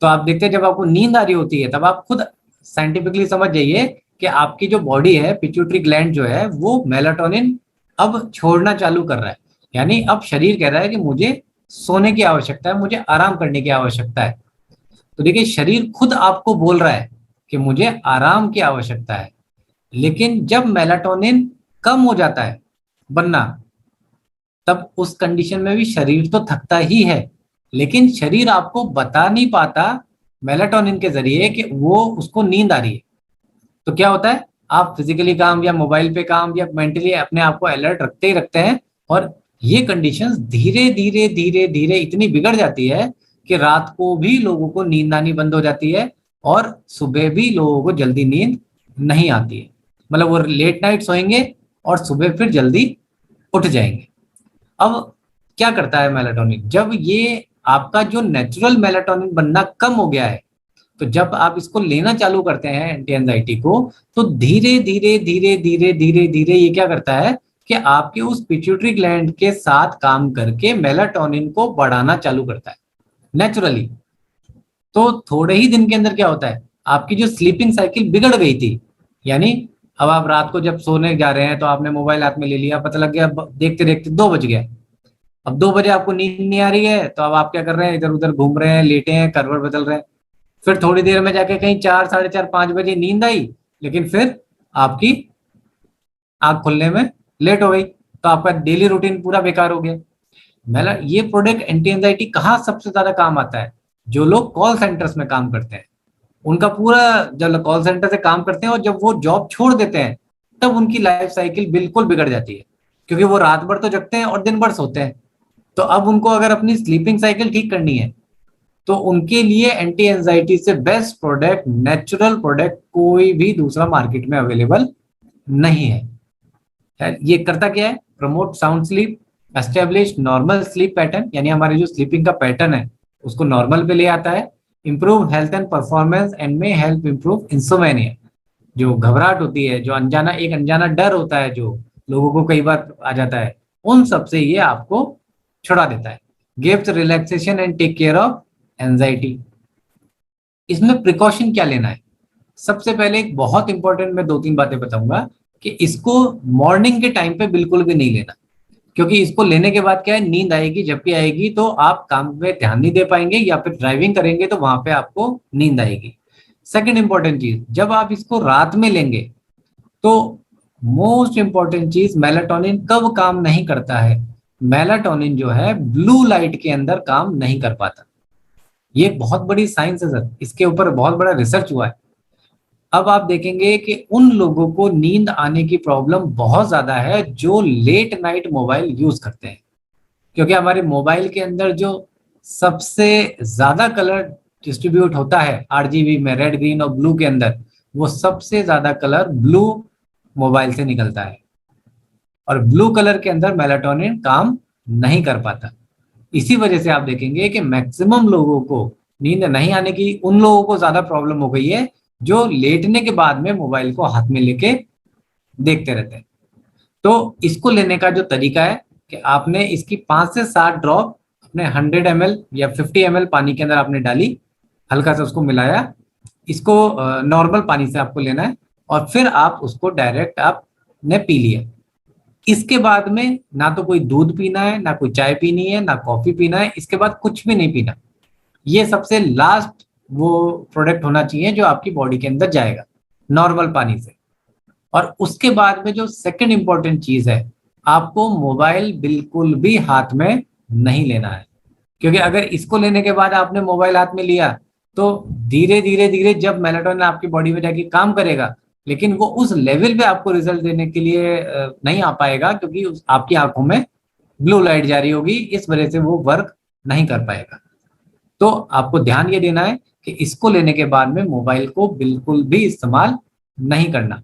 तो आप देखते हैं, जब आपको नींद आ रही होती है तब आप खुद साइंटिफिकली समझ जाइए कि आपकी जो बॉडी है, पिट्यूटरी ग्लैंड जो है वो मेलाटोनिन अब छोड़ना चालू कर रहा है। यानी अब शरीर कह रहा है कि मुझे सोने की आवश्यकता है, मुझे आराम करने की आवश्यकता है। तो देखिए, शरीर खुद आपको बोल रहा है कि मुझे आराम की आवश्यकता है। लेकिन जब मेलाटोनिन कम हो जाता है बनना, तब उस कंडीशन में भी शरीर तो थकता ही है, लेकिन शरीर आपको बता नहीं पाता मेलाटोनिन के जरिए कि वो उसको नींद आ रही है। तो क्या होता है, आप फिजिकली काम या मोबाइल पे काम या मेंटली अपने आप को अलर्ट रखते ही रखते हैं, और ये कंडीशंस धीरे धीरे धीरे धीरे इतनी बिगड़ जाती है कि रात को भी लोगों को नींद आनी बंद हो जाती है, और सुबह भी लोगों को जल्दी नींद नहीं आती है। मतलब वो लेट नाइट सोएंगे और सुबह फिर जल्दी उठ जाएंगे। अब क्या करता है मेलाटोनिन? जब ये आपका जो नेचुरल मेलाटोनिन बनना कम हो गया है, तो जब आप इसको लेना चालू करते हैं एंटी एंजाइटी को, तो धीरे धीरे धीरे धीरे धीरे धीरे ये क्या करता है कि आपके उस पिट्यूटरी ग्लैंड के साथ काम करके मेलाटोनिन को बढ़ाना चालू करता है नेचुरली। तो थोड़े ही दिन के अंदर क्या होता है, आपकी जो स्लीपिंग साइकिल बिगड़ गई थी, यानी अब आप रात को जब सोने जा रहे हैं तो आपने मोबाइल हाथ में ले लिया, पता लग गया देखते देखते 2 बज गया। अब 2 बजे आपको नींद नहीं आ रही है, तो अब आप क्या कर रहे हैं, इधर उधर घूम रहे हैं, लेटे हैं, करवट बदल रहे हैं। फिर थोड़ी देर में जाके कहीं 4, 4:30, 5 बजे नींद आई, लेकिन फिर आपकी आंख खुलने में लेट हो गई, तो आपका डेली रूटीन पूरा बेकार हो गया। मेला ये प्रोडक्ट एंटी एंजाइटी कहाँ सबसे ज्यादा काम आता है? जो लोग कॉल सेंटर्स में काम करते हैं, उनका पूरा, जब कॉल सेंटर से काम करते हैं और जब वो जॉब छोड़ देते हैं, तब उनकी लाइफ साइकिल बिल्कुल बिगड़ जाती है, क्योंकि वो रात भर तो जगते हैं और दिन भर सोते हैं। तो अब उनको अगर अपनी स्लीपिंग साइकिल ठीक करनी है, तो उनके लिए एंटी एंजाइटी से बेस्ट प्रोडक्ट, नेचुरल प्रोडक्ट कोई भी दूसरा मार्केट में अवेलेबल नहीं है। ये करता क्या है? Promote sound sleep, establish normal sleep pattern, यानी हमारे जो स्लीपिंग का पैटर्न है उसको नॉर्मल पे ले आता है। Improve health and performance and में हेल्प इंप्रूव इंसोमेनिया, जो घबराहट होती है, जो एक अनजाना डर होता है जो लोगों को कई बार आ जाता है, उन सब से ये आपको छुड़ा देता है। Gives relaxation and take care of anxiety. इसमें प्रिकॉशन क्या लेना है? सबसे पहले एक बहुत इंपॉर्टेंट, मैं 2-3 बातें बताऊंगा कि इसको मॉर्निंग के टाइम पे बिल्कुल भी नहीं लेना, क्योंकि इसको लेने के बाद क्या है, नींद आएगी, जबकि आएगी तो आप काम पे ध्यान नहीं दे पाएंगे, या फिर ड्राइविंग करेंगे तो वहां पे आपको नींद आएगी। सेकंड इंपॉर्टेंट चीज, जब आप इसको रात में लेंगे तो मोस्ट इंपॉर्टेंट चीज, मेलाटोनिन कब काम नहीं करता है? मेलाटोनिन जो है ब्लू लाइट के अंदर काम नहीं कर पाता। ये एक बहुत बड़ी साइंस है सर, इसके ऊपर बहुत बड़ा रिसर्च हुआ है। अब आप देखेंगे कि उन लोगों को नींद आने की प्रॉब्लम बहुत ज्यादा है जो लेट नाइट मोबाइल यूज करते हैं, क्योंकि हमारे मोबाइल के अंदर जो सबसे ज्यादा कलर डिस्ट्रीब्यूट होता है आरजीबी में, रेड, ग्रीन और ब्लू के अंदर, वो सबसे ज्यादा कलर ब्लू मोबाइल से निकलता है, और ब्लू कलर के अंदर मेलाटोनिन काम नहीं कर पाता। इसी वजह से आप देखेंगे कि मैक्सिमम लोगों को नींद नहीं आने की, उन लोगों को ज्यादा प्रॉब्लम हो गई है जो लेटने के बाद में मोबाइल को हाथ में लेके देखते रहते हैं। तो इसको लेने का जो तरीका है कि आपने इसकी 5 से 7 ड्रॉप अपने 100 ml या 50 ml पानी के अंदर आपने डाली, हल्का सा उसको मिलाया, इसको नॉर्मल पानी से आपको लेना है और फिर आप उसको डायरेक्ट आपने पी लिया। इसके बाद में ना तो कोई दूध पीना है, ना कोई चाय पीनी है, ना कॉफी पीना है, इसके बाद कुछ भी नहीं पीना। ये सबसे लास्ट वो प्रोडक्ट होना चाहिए जो आपकी बॉडी के अंदर जाएगा नॉर्मल पानी से। और उसके बाद में जो सेकंड इंपॉर्टेंट चीज है, आपको मोबाइल बिल्कुल भी हाथ में नहीं लेना है, क्योंकि अगर इसको लेने के बाद आपने मोबाइल हाथ में लिया तो धीरे धीरे धीरे जब मेलाटोनिन आपकी बॉडी में जाके काम करेगा, लेकिन वो उस लेवल पे आपको रिजल्ट देने के लिए नहीं आ पाएगा, क्योंकि आपकी आंखों में ब्लू लाइट जा रही होगी, इस वजह से वो वर्क नहीं कर पाएगा। तो आपको ध्यान ये देना है कि इसको लेने के बाद में मोबाइल को बिल्कुल भी इस्तेमाल नहीं करना।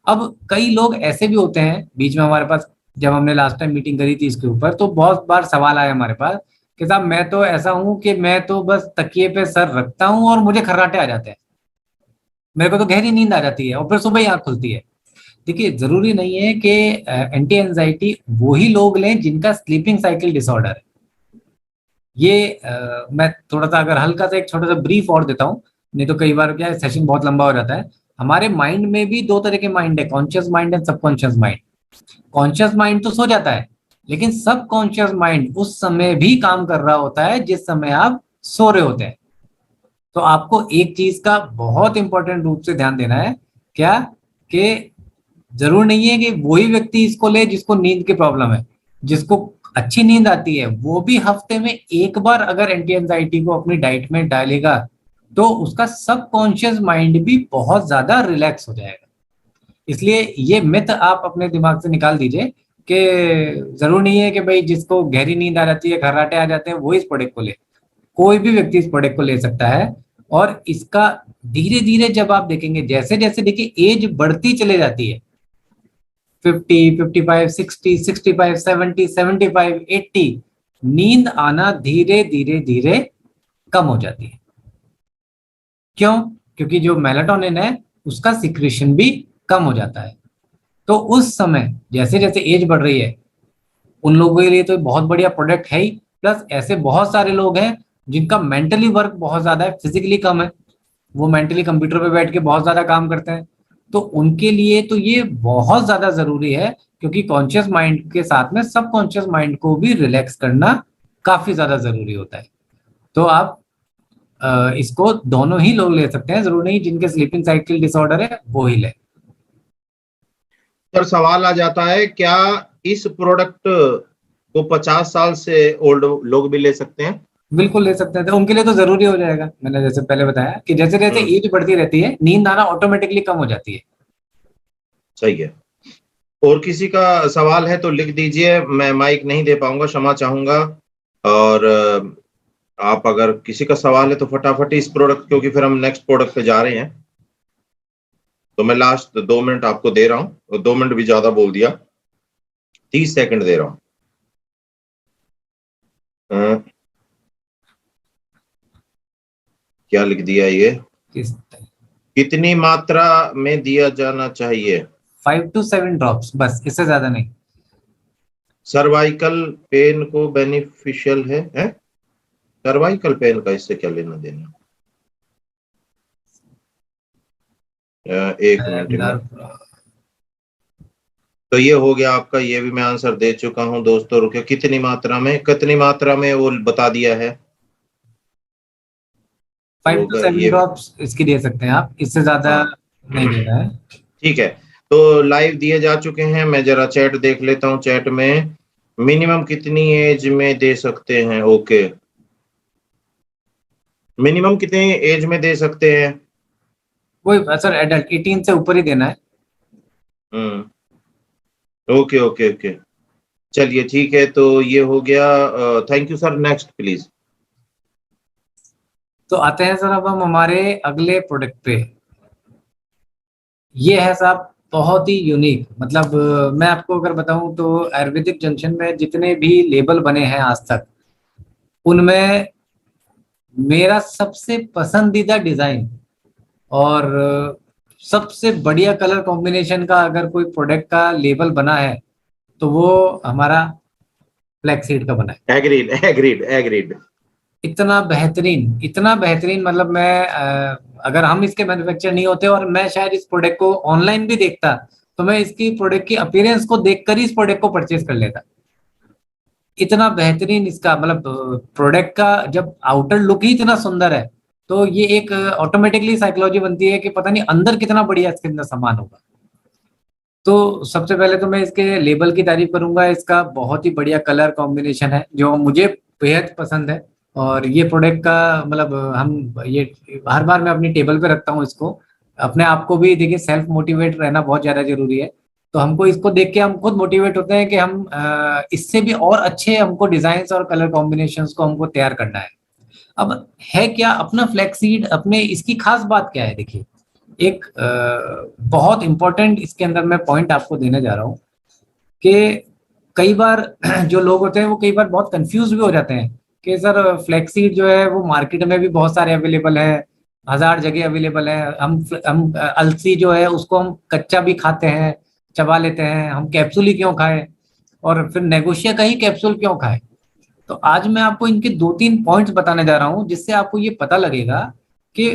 अब कई लोग ऐसे भी होते हैं, बीच में हमारे पास जब हमने लास्ट टाइम मीटिंग करी थी इसके ऊपर, तो बहुत बार सवाल आया हमारे पास कि साहब मैं तो ऐसा हूं कि मैं तो बस तकिए पे सर रखता हूं और मुझे खर्राटे आ जाते हैं, मेरे को तो गहरी नींद आ जाती है और फिर सुबह ही आंख खुलती है। देखिए, जरूरी नहीं है कि एंटी एंजाइटी वही लोग लें जिनका स्लीपिंग साइकिल डिसऑर्डर है। ये मैं थोड़ा सा अगर हल्का सा एक छोटा सा ब्रीफ और देता हूँ, नहीं तो कई बार क्या है सेशन बहुत लंबा हो जाता है। हमारे माइंड में भी दो तरह के माइंड है, conscious mind and subconscious mind. Conscious mind तो सो जाता है, लेकिन सबकॉन्शियस माइंड उस समय भी काम कर रहा होता है जिस समय आप सो रहे होते हैं। तो आपको एक चीज का बहुत इंपॉर्टेंट रूप से ध्यान देना है, क्या कि जरूर नहीं है कि वही व्यक्ति इसको ले जिसको नींद की प्रॉब्लम है। जिसको अच्छी नींद आती है वो भी हफ्ते में एक बार अगर एंटी एंजाइटी को अपनी डाइट में डालेगा तो उसका सबकॉन्शियस माइंड भी बहुत ज्यादा रिलैक्स हो जाएगा। इसलिए ये मिथ आप अपने दिमाग से निकाल दीजिए कि जरूर नहीं है कि भाई जिसको गहरी नींद आ जाती है, खर्राटे आ जाते हैं, वो इस प्रोडक्ट को ले। कोई भी व्यक्ति इस प्रोडक्ट को ले सकता है। और इसका धीरे धीरे जब आप देखेंगे, जैसे जैसे देखिए एज बढ़ती चले जाती है, 50, 55, 60, 65, 70, 75, 80, नींद आना धीरे धीरे धीरे कम हो जाती है। क्यों? क्योंकि जो मेलाटोनिन है उसका सिक्रेशन भी कम हो जाता है। तो उस समय जैसे जैसे एज बढ़ रही है, उन लोगों के लिए तो बहुत बढ़िया प्रोडक्ट है ही। प्लस ऐसे बहुत सारे लोग हैं जिनका मेंटली वर्क बहुत ज्यादा है, फिजिकली कम है, वो मेंटली कंप्यूटर पे बैठ के बहुत ज्यादा काम करते हैं। तो उनके लिए तो ये बहुत ज्यादा जरूरी है, क्योंकि कॉन्शियस माइंड के साथ में सबकॉन्शियस माइंड को भी रिलैक्स करना काफी ज्यादा जरूरी होता है। तो आप इसको दोनों ही लोग ले सकते हैं, जरूर नहीं जिनके स्लीपिंग साइकिल डिसऑर्डर है वो ही ले। सर सवाल आ जाता है, क्या इस प्रोडक्ट को 50 साल से ओल्ड लोग भी ले सकते हैं? बिल्कुल ले सकते हैं, तो उनके लिए तो जरूरी हो जाएगा। मैंने जैसे पहले बताया कि जैसे जैसे एज बढ़ती रहती है नींद आना ऑटोमेटिकली कम हो जाती है। सही है। और किसी का सवाल है तो लिख दीजिए, मैं माइक नहीं दे पाऊंगा, क्षमा चाहूंगा। और आप अगर किसी का सवाल है तो फटाफट इस प्रोडक्ट, क्योंकि फिर हम नेक्स्ट प्रोडक्ट पे जा रहे हैं। तो मैं लास्ट 2 मिनट आपको दे रहा हूँ, और 2 मिनट भी ज्यादा बोल दिया, 30 सेकंड दे रहा हूँ। क्या लिख दिया ये? कितनी मात्रा में दिया जाना चाहिए? 5 to 7 ड्रॉप्स, बस, इससे ज्यादा नहीं। सर्वाइकल पेन को बेनिफिशियल है? सर्वाइकल पेन का इससे क्या लेना देना? एक मिनट। तो ये हो गया आपका, ये भी मैं आंसर दे चुका हूं दोस्तों। रुके, कितनी मात्रा में वो बता दिया है। 5 to 7 ड्रॉप्स इसकी दे सकते हैं आप, इससे ज्यादा नहीं देना है। ठीक है, तो लाइव दिए जा चुके हैं। मैं जरा चैट देख लेता हूं। चैट में मिनिमम कितनी एज में दे सकते हैं? ओके, मिनिमम कितनी एज में दे सकते हैं? वही सर, एडल्ट 18 से ऊपर ही देना है। ओके ओके ओके, चलिए ठीक है। तो ये हो गया, thank you sir. Next please. तो आते हैं सर अब हम हमारे अगले प्रोडक्ट पे। ये है साहब बहुत ही यूनिक, मतलब मैं आपको अगर बताऊं तो आयुर्वेदिक जंक्शन में जितने भी लेबल बने हैं आज तक, उनमें मेरा सबसे पसंदीदा डिजाइन और सबसे बढ़िया कलर कॉम्बिनेशन का अगर कोई प्रोडक्ट का लेबल बना है तो वो हमारा फ्लैक्सीड का बना है। Agreed agreed agreed. इतना बेहतरीन, मतलब मैं अगर हम इसके मैन्युफैक्चर नहीं होते और मैं शायद इस प्रोडक्ट को ऑनलाइन भी देखता तो मैं इसकी प्रोडक्ट की अपीयरेंस को देखकर ही इस प्रोडक्ट को परचेज कर लेता। इतना बेहतरीन इसका मतलब प्रोडक्ट का जब आउटर लुक ही इतना सुंदर है तो ये एक ऑटोमेटिकली साइकोलॉजी बनती है कि पता नहीं अंदर कितना बढ़िया इसके अंदर सामान होगा। तो सबसे पहले तो मैं इसके लेबल की तारीफ करूंगा, इसका बहुत ही बढ़िया कलर कॉम्बिनेशन है जो मुझे बेहद पसंद है। और ये प्रोडक्ट का मतलब हम ये हर बार मैं अपनी टेबल पे रखता हूँ इसको। अपने आप को भी देखिए सेल्फ मोटिवेट रहना बहुत ज्यादा जरूरी है। तो हमको इसको देख के हम खुद मोटिवेट होते हैं कि हम इससे भी और अच्छे हमको डिजाइन और कलर कॉम्बिनेशंस को हमको तैयार करना है। अब है क्या अपना फ्लैक्सीड, अपने इसकी खास बात क्या है? देखिए एक बहुत इंपॉर्टेंट इसके अंदर मैं पॉइंट आपको देने जा रहा हूँ कि कई बार जो लोग होते हैं वो कई बार बहुत कंफ्यूज भी हो जाते हैं कि सर फ्लैक्सीड जो है वो मार्केट में भी बहुत सारे अवेलेबल है, 1000 जगह अवेलेबल है। हम अलसी जो है उसको हम कच्चा भी खाते हैं, चबा लेते हैं, हम कैप्सूल ही क्यों खाएं और फिर नेगोशिया का ही कैप्सूल क्यों खाएं? तो आज मैं आपको इनके 2-3 पॉइंट्स बताने जा रहा हूं जिससे आपको ये पता लगेगा कि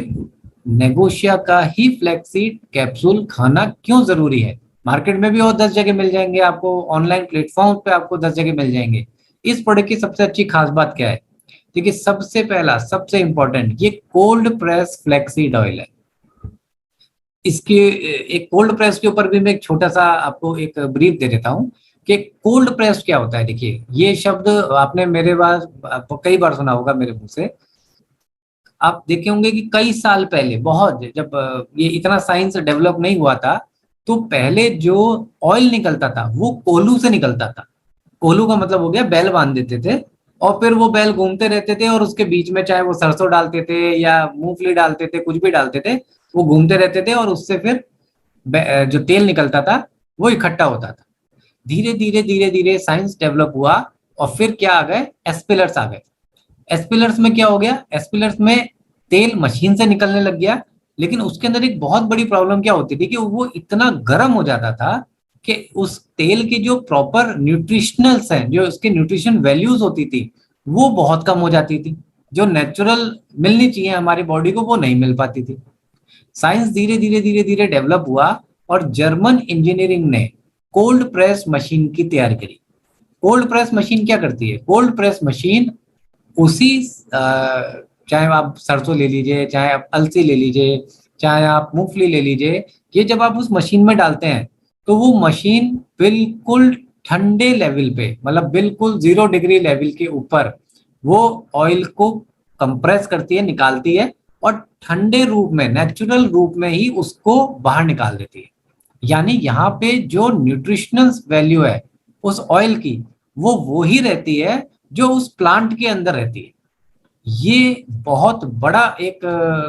नेगोशिया का ही फ्लैक्सीड कैप्सूल खाना क्यों जरूरी है। मार्केट में भी और 10 जगह मिल जाएंगे आपको, ऑनलाइन प्लेटफॉर्म पे आपको 10 जगह मिल जाएंगे। इस प्रोडक्ट की सबसे अच्छी खास बात क्या है? देखिए सबसे पहला सबसे इंपॉर्टेंट, ये कोल्ड प्रेस फ्लैक्सीड ऑयल है। इसके एक कोल्ड प्रेस के ऊपर भी मैं एक छोटा सा आपको एक ब्रीफ दे देता हूँ कि कोल्ड प्रेस क्या होता है। देखिए ये शब्द आपने मेरे पास कई बार सुना होगा मेरे मुंह से। आप देखे होंगे कि कई साल पहले, बहुत जब ये इतना साइंस डेवलप नहीं हुआ था, तो पहले जो ऑयल निकलता था वो कोल्हू से निकलता था। कोल्हू का मतलब हो गया बैल बांध देते थे और फिर वो बैल घूमते रहते थे और उसके बीच में चाहे वो सरसों डालते थे या मूंगफली डालते थे, कुछ भी डालते थे, वो घूमते रहते थे और उससे फिर जो तेल निकलता था वो इकट्ठा होता था। धीरे धीरे धीरे धीरे साइंस डेवलप हुआ और फिर क्या आ गए, एस्पिलर्स आ गए। एस्पिलर्स में क्या हो गया, एस्पिलर्स में तेल मशीन से निकलने लग गया। लेकिन उसके अंदर एक बहुत बड़ी प्रॉब्लम क्या होती थी कि वो इतना गर्म हो जाता था कि उस तेल के जो प्रॉपर न्यूट्रिशनल्स हैं, जो उसके न्यूट्रिशन वैल्यूज होती थी, वो बहुत कम हो जाती थी। जो नेचुरल मिलनी चाहिए हमारी बॉडी को वो नहीं मिल पाती थी। साइंस धीरे धीरे धीरे धीरे डेवलप हुआ और जर्मन इंजीनियरिंग ने कोल्ड प्रेस मशीन की तैयारी करी। कोल्ड प्रेस मशीन क्या करती है? कोल्ड प्रेस मशीन उसी चाहे आप सरसों ले लीजिए, चाहे आप अलसी ले लीजिए, चाहे आप मूंगफली ले लीजिए, ये जब आप उस मशीन में डालते हैं तो वो मशीन बिल्कुल ठंडे लेवल पे, मतलब बिल्कुल 0 डिग्री लेवल के ऊपर वो ऑयल को कंप्रेस करती है, निकालती है और ठंडे रूप में, नेचुरल रूप में ही उसको बाहर निकाल देती है। यानी यहाँ पे जो न्यूट्रिशनल वैल्यू है उस ऑयल की, वो ही रहती है जो उस प्लांट के अंदर रहती है। ये बहुत बड़ा एक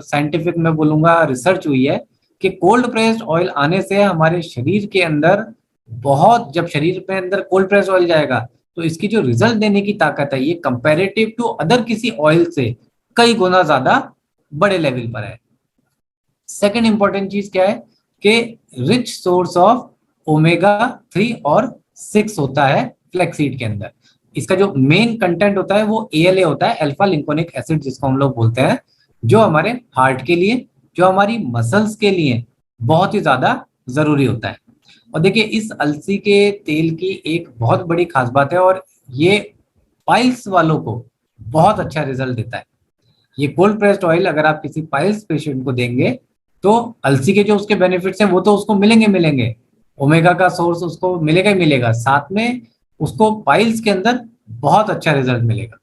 साइंटिफिक मैं बोलूंगा रिसर्च हुई है कि कोल्ड प्रेस्ड ऑयल आने से हमारे शरीर के अंदर बहुत, जब शरीर पे अंदर कोल्ड प्रेस्ड ऑयल जाएगा तो इसकी जो रिजल्ट देने की ताकत है ये कंपैरेटिव टू अदर किसी ऑयल से कई गुना ज्यादा बड़े लेवल पर है। सेकंड इंपॉर्टेंट चीज क्या है कि रिच सोर्स ऑफ ओमेगा 3 और 6 होता है फ्लैक्सीड के अंदर। इसका जो मेन कंटेंट होता है वो ALA होता है, अल्फा लिंकोनिक एसिड जिसको हम लोग बोलते हैं, जो हमारे हार्ट के लिए, जो हमारी मसल्स के लिए बहुत ही ज्यादा जरूरी होता है। और देखिए इस अलसी के तेल की एक बहुत बड़ी खास बात है और ये पाइल्स वालों को बहुत अच्छा रिजल्ट देता है। ये कोल्ड प्रेस्ड ऑयल अगर आप किसी पाइल्स पेशेंट को देंगे तो अलसी के जो उसके बेनिफिट्स हैं वो तो उसको मिलेंगे, ओमेगा का सोर्स उसको मिलेगा ही मिलेगा, साथ में उसको पाइल्स के अंदर बहुत अच्छा रिजल्ट मिलेगा।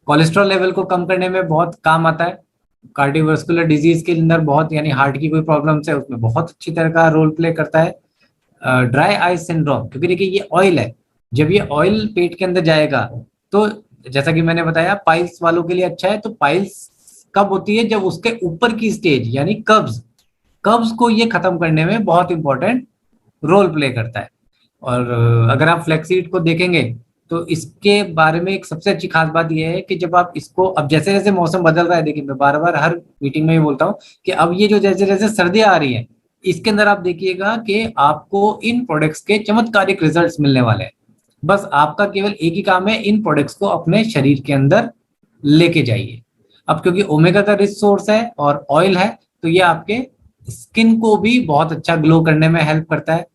कोलेस्ट्रॉल लेवल को कम करने में बहुत काम आता है। कार्डियोवास्कुलर डिजीज के अंदर बहुत, यानी हार्ट की कोई प्रॉब्लम है उसमें बहुत अच्छी तरह का रोल प्ले करता है। ड्राई आई सिंड्रोम, क्योंकि देखिए ये ऑयल है, जब ये ऑयल पेट के अंदर जाएगा तो जैसा कि मैंने बताया पाइल्स वालों के लिए अच्छा है। तो पाइल्स कब होती है? जब उसके ऊपर की स्टेज यानी कब्ज को ये खत्म करने में बहुत इंपॉर्टेंट रोल प्ले करता है। और अगर आप फ्लैक्सीड को देखेंगे तो इसके बारे में एक सबसे अच्छी खास बात यह है कि जब आप इसको, अब जैसे जैसे मौसम बदल रहा है, देखिए मैं बार बार हर मीटिंग में ही बोलता हूँ कि अब ये जो जैसे जैसे सर्दियां आ रही हैं इसके अंदर आप देखिएगा कि आपको इन प्रोडक्ट्स के चमत्कारिक रिजल्ट्स मिलने वाले हैं। बस आपका केवल एक ही काम है, इन प्रोडक्ट्स को अपने शरीर के अंदर लेके जाइए। अब क्योंकि ओमेगा का रिच सोर्स है और ऑयल है, तो ये आपके स्किन को भी बहुत अच्छा ग्लो करने में हेल्प करता है,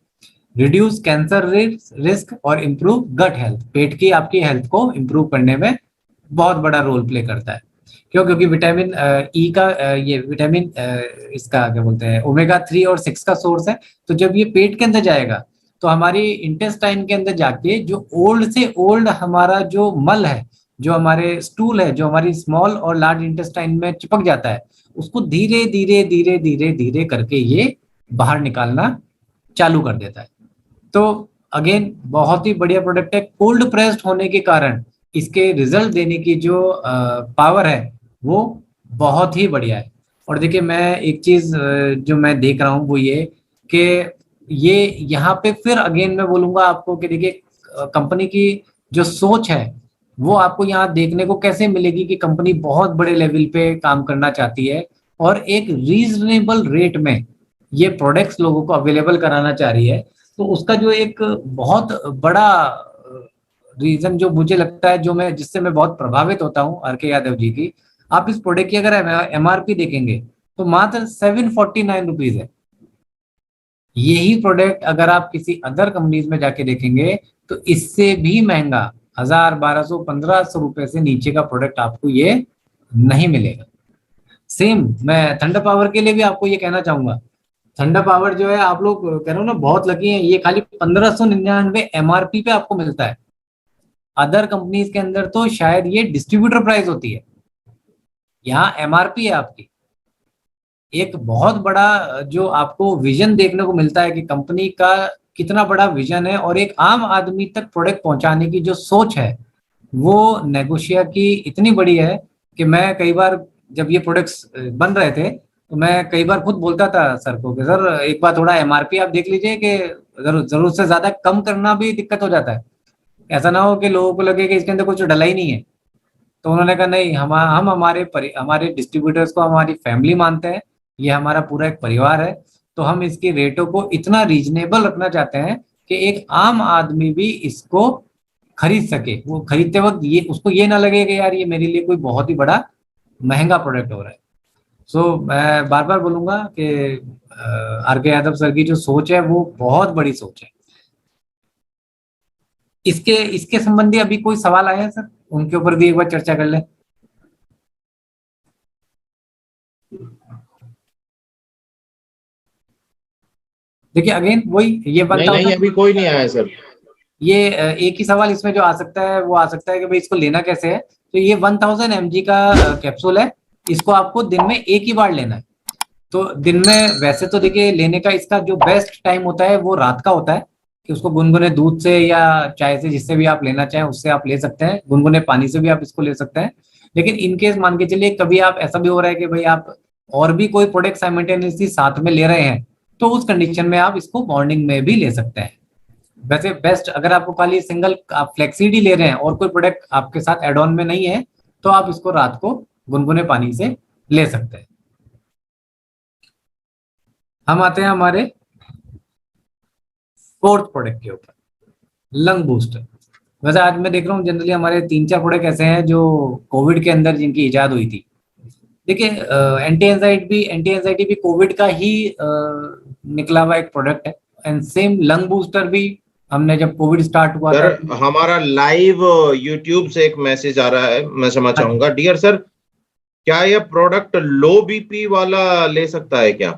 रिड्यूस कैंसर रिस्क और इम्प्रूव गट हेल्थ, पेट की आपकी हेल्थ को इम्प्रूव करने में बहुत बड़ा रोल प्ले करता है। क्यों? क्योंकि विटामिन ई का ये विटामिन इसका क्या बोलते हैं, ओमेगा 3 और 6 का सोर्स है। तो जब ये पेट के अंदर जाएगा तो हमारी इंटेस्टाइन के अंदर जाके जो ओल्ड से ओल्ड हमारा जो मल है, जो हमारे स्टूल है, जो हमारी स्मॉल और लार्ज इंटेस्टाइन में चिपक जाता है, उसको धीरे धीरे धीरे धीरे धीरे करके ये बाहर निकालना चालू कर देता है। तो अगेन बहुत ही बढ़िया प्रोडक्ट है। कोल्ड प्रेस्ड होने के कारण इसके रिजल्ट देने की जो पावर है वो बहुत ही बढ़िया है। और देखिए मैं एक चीज जो मैं देख रहा हूँ वो ये कि ये यहाँ पे फिर अगेन मैं बोलूंगा आपको कि देखिए कंपनी की जो सोच है वो आपको यहाँ देखने को कैसे मिलेगी कि कंपनी बहुत बड़े लेवल पे काम करना चाहती है और एक रीजनेबल रेट में ये प्रोडक्ट्स लोगों को अवेलेबल कराना चाह रही है। तो उसका जो एक बहुत बड़ा रीजन जो मुझे लगता है, जो मैं जिससे मैं बहुत प्रभावित होता हूँ आर के यादव जी की, आप इस प्रोडक्ट की अगर एमआरपी देखेंगे तो मात्र 749 रुपीज है। यही प्रोडक्ट अगर आप किसी अदर कंपनीज में जाके देखेंगे तो इससे भी महंगा 1000, 1200, 1500 रुपए से नीचे का प्रोडक्ट आपको ये नहीं मिलेगा। सेम मैं थंडर पावर के लिए भी आपको ये कहना चाहूंगा, थंडर पावर जो है आप लोग कह रहे हो ना बहुत लकी हैं, ये खाली 1599 एमआरपी पे आपको मिलता है। अदर कंपनीज के अंदर तो शायद ये डिस्ट्रीब्यूटर प्राइस होती है, यहाँ एमआरपी है आपकी। एक बहुत बड़ा जो आपको विजन देखने को मिलता है कि कंपनी का कितना बड़ा विजन है और एक आम आदमी तक प्रोडक्ट पहुंचाने की जो सोच है वो नेगोशिया की इतनी बड़ी है कि मैं कई बार जब ये प्रोडक्ट्स बन रहे थे तो मैं कई बार खुद बोलता था सर को कि सर एक बार थोड़ा एमआरपी आप देख लीजिए कि जरूरत से ज्यादा कम करना भी दिक्कत हो जाता है, ऐसा ना हो कि लोगों को लगे कि इसके अंदर कुछ डला ही नहीं है। तो उन्होंने कहा नहीं, हम हमारे डिस्ट्रीब्यूटर्स को हमारी फैमिली मानते हैं, ये हमारा पूरा एक परिवार है, तो हम इसके रेटों को इतना रीजनेबल रखना चाहते हैं कि एक आम आदमी भी इसको खरीद सके। वो खरीदते वक्त ये उसको ये ना लगे कि यार ये मेरे लिए कोई बहुत ही बड़ा महंगा प्रोडक्ट हो रहा है। सो मैं बार बार बोलूंगा कि आर के यादव सर की जो सोच है वो बहुत बड़ी सोच है। इसके इसके संबंधी अभी कोई सवाल आया है सर, उनके ऊपर भी एक बार चर्चा कर लें। देखिए अगेन वही ये बनता नहीं अभी कोई नहीं आया सर। ये एक ही सवाल इसमें जो आ सकता है वो आ सकता है कि भाई इसको लेना कैसे है। तो ये 1000 mg का कैप्सूल है, इसको आपको दिन में एक ही बार लेना है। तो दिन में वैसे तो देखिए लेने का इसका जो बेस्ट टाइम होता है वो रात का होता है कि उसको गुनगुने दूध से या चाय से, जिससे भी आप लेना चाहें उससे आप ले सकते हैं, गुनगुने पानी से भी आप इसको ले सकते हैं। लेकिन इनकेस मान के चलिए कभी आप ऐसा भी हो रहा है कि भाई आप और भी कोई प्रोडक्ट साइमल्टेनियसली साथ में ले रहे हैं, तो उस कंडीशन में आप इसको मॉर्निंग में भी ले सकते हैं। वैसे बेस्ट अगर आपको खाली सिंगल आप फ्लेक्सीड ही ले रहे हैं और कोई प्रोडक्ट आपके साथ एड ऑन में नहीं है तो आप इसको रात को गुनगुने पानी से ले सकते हैं। हम आते हैं हमारे फोर्थ प्रोडक्ट के ऊपर, लंग बूस्टर। वैसे आज मैं देख रहा हूँ जनरली हमारे 3-4 प्रोडक्ट ऐसे हैं जो कोविड के अंदर जिनकी इजाद हुई थी। देखिए एंटी एंजाइटी भी कोविड का ही निकला हुआ एक प्रोडक्ट है, एंड सेम लंग बूस्टर भी हमने जब कोविड स्टार्ट हुआ सर था। हमारा लाइव यूट्यूब से एक मैसेज आ रहा है, मैं समझ चाहूंगा। डियर सर, क्या यह प्रोडक्ट लो बीपी वाला ले सकता है क्या?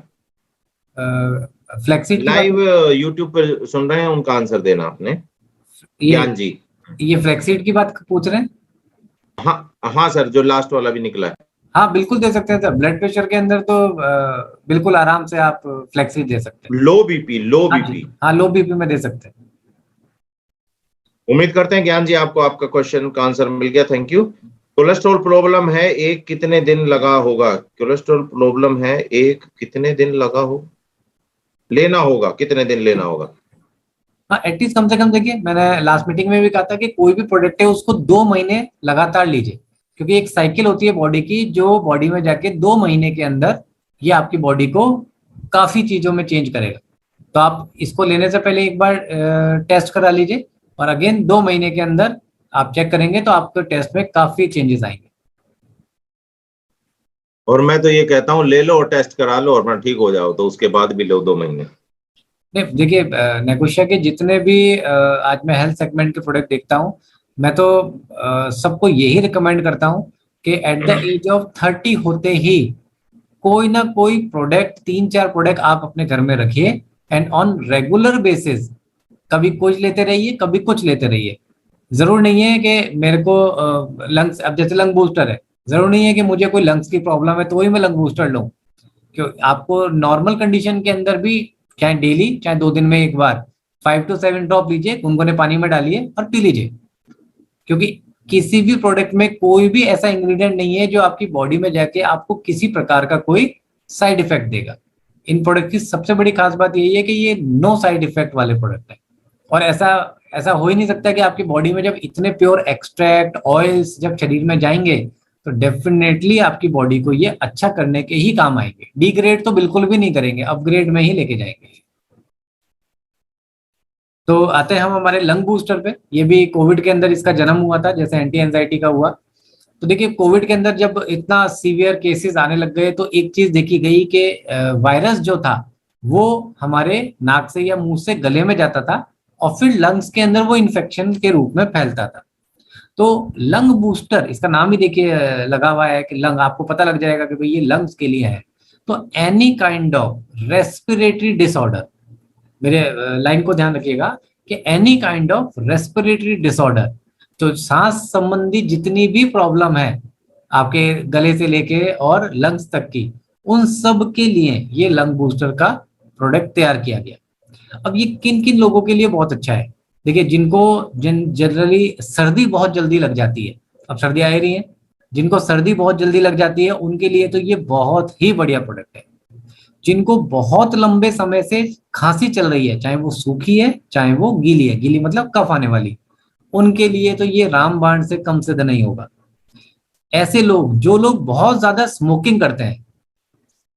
फ्लेक्सीड लाइव यूट्यूब पर सुन रहे हैं, उनका आंसर देना आपने। ज्ञान जी, ये फ्लेक्सीड की बात पूछ रहे हैं? हाँ सर, जो लास्ट वाला भी निकला है। हाँ बिल्कुल दे सकते हैं सर, ब्लड प्रेशर के अंदर तो बिल्कुल आराम से आप फ्लेक्सीड दे सकते हैं। लो बीपी हाँ लो बीपी में दे सकते हैं। उम्मीद करते हैं ज्ञान जी आपको आपका क्वेश्चन का आंसर मिल गया, थैंक यू। कोलेस्ट्रॉल प्रॉब्लम है, एक कितने दिन लगा होगा? कोलेस्ट्रॉल प्रॉब्लम है, एक कितने दिन लगा हो लेना होगा, कितने दिन लेना होगा? हाँ एटलीस्ट कम से कम देखिए, मैंने लास्ट मीटिंग में भी कहा था कि कोई भी प्रोडक्ट है उसको 2 महीने लगातार लीजिए, क्योंकि एक साइकिल होती है बॉडी की जो बॉडी में जाके 2 महीने के अंदर ये आपकी बॉडी को काफी चीजों में चेंज करेगा। तो आप इसको लेने से पहले एक बार टेस्ट करा लीजिए, और अगेन 2 महीने के अंदर आप चेक करेंगे तो आपके टेस्ट में काफी चेंजेस आएंगे। और मैं तो ये कहता हूँ ले लो और टेस्ट करा लो और अपना ठीक हो जाओ, तो उसके बाद भी लो 2 महीने। नहीं देखिए, नेगोशिया के जितने भी आज मैं हेल्थ सेगमेंट के प्रोडक्ट देखता हूँ, मैं तो सबको यही रिकमेंड करता हूँ कि एट द एज ऑफ 30 होते ही कोई ना कोई प्रोडक्ट, 3-4 प्रोडक्ट आप अपने घर में रखिए, एंड ऑन रेगुलर बेसिस कभी कुछ लेते रहिए, कभी कुछ लेते रहिए। जरूर नहीं है कि मेरे को लंग्स, अब जैसे लंग बूस्टर है, जरूर नहीं है कि मुझे कोई लंग्स की प्रॉब्लम है तो ही मैं लंग बूस्टर लूँ। क्यों, आपको नॉर्मल कंडीशन के अंदर भी चाहे डेली, चाहे 2 दिन में एक बार 5 to 7 ड्रॉप लीजिए, गुनगुने पानी में डालिए और पी लीजिए। क्योंकि किसी भी प्रोडक्ट में कोई भी ऐसा इंग्रेडिएंट नहीं है जो आपकी बॉडी में जाके आपको किसी प्रकार का कोई साइड इफेक्ट देगा। इन प्रोडक्ट की सबसे बड़ी खास बात यही है कि ये नो साइड इफेक्ट वाले प्रोडक्ट है। और ऐसा ऐसा हो ही नहीं सकता कि आपकी बॉडी में जब इतने प्योर एक्सट्रैक्ट ऑयल्स जब शरीर में जाएंगे तो डेफिनेटली आपकी बॉडी को ये अच्छा करने के ही काम आएंगे। डिग्रेड तो बिल्कुल भी नहीं करेंगे, अपग्रेड में ही लेके जाएंगे। तो आते हैं हम हमारे लंग बूस्टर पे। ये भी कोविड के अंदर इसका जन्म हुआ था, जैसे एंटी एंजाइटी का हुआ। तो देखिए, कोविड के अंदर जब इतना सीवियर केसेस आने लग गए तो एक चीज देखी गई कि वायरस जो था वो हमारे नाक से या मुंह से गले में जाता था और फिर लंग्स के अंदर वो इन्फेक्शन के रूप में फैलता था। तो लंग बूस्टर, इसका नाम ही देखिए लगा हुआ है कि लंग, आपको पता लग जाएगा कि भाई ये लंग्स के लिए है। तो any kind of respiratory disorder, मेरे लाइन को ध्यान रखिएगा कि any kind of respiratory disorder, तो सांस संबंधी जितनी भी प्रॉब्लम है आपके गले से लेके और लंग्स तक की, उन सब के लिए ये लंग बूस्टर का प्रोडक्ट तैयार किया गया। अब ये किन किन लोगों के लिए बहुत अच्छा है? देखिए, जनरली सर्दी बहुत जल्दी लग जाती है, अब सर्दी आ ही रही है, जिनको सर्दी बहुत जल्दी लग जाती है उनके लिए तो ये बहुत ही बढ़िया प्रोडक्ट है। जिनको बहुत लंबे समय से खांसी चल रही है, चाहे वो सूखी है चाहे वो गीली है, गीली मतलब कफ आने वाली, उनके लिए तो ये रामबाण से कम सिद्ध नहीं होगा। ऐसे लोग, जो लोग बहुत ज्यादा स्मोकिंग करते हैं,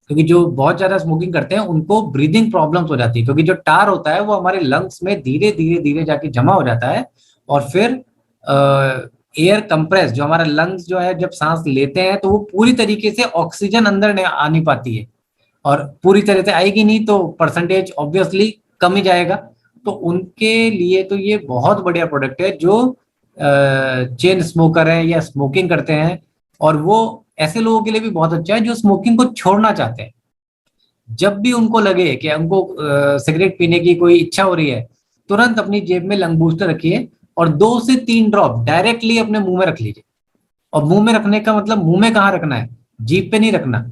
क्योंकि जो बहुत ज्यादा स्मोकिंग करते हैं उनको ब्रीदिंग प्रॉब्लम्स हो जाती है, क्योंकि जो टार होता है वो हमारे लंग्स में धीरे धीरे धीरे जाके जमा हो जाता है और फिर एयर कंप्रेस, जो हमारा लंग्स जो है जब सांस लेते हैं तो वो पूरी तरीके से ऑक्सीजन अंदर आ नहीं पाती है, और पूरी तरह से आएगी नहीं तो परसेंटेज ऑब्वियसली कम ही जाएगा। तो उनके लिए तो ये बहुत बढ़िया प्रोडक्ट है, जो चेन स्मोकर है या स्मोकिंग करते हैं, और वो ऐसे लोगों के लिए भी बहुत अच्छा है जो स्मोकिंग को छोड़ना चाहते हैं। जब भी उनको लगे कि उनको सिगरेट पीने की कोई इच्छा हो रही है, तुरंत अपनी जेब में लंग बूस्टर रखिए और 2 से 3 ड्रॉप डायरेक्टली अपने मुंह में रख लीजिए। और मुंह में रखने का मतलब मुंह में कहाँ रखना है? जीभ पे नहीं रखना।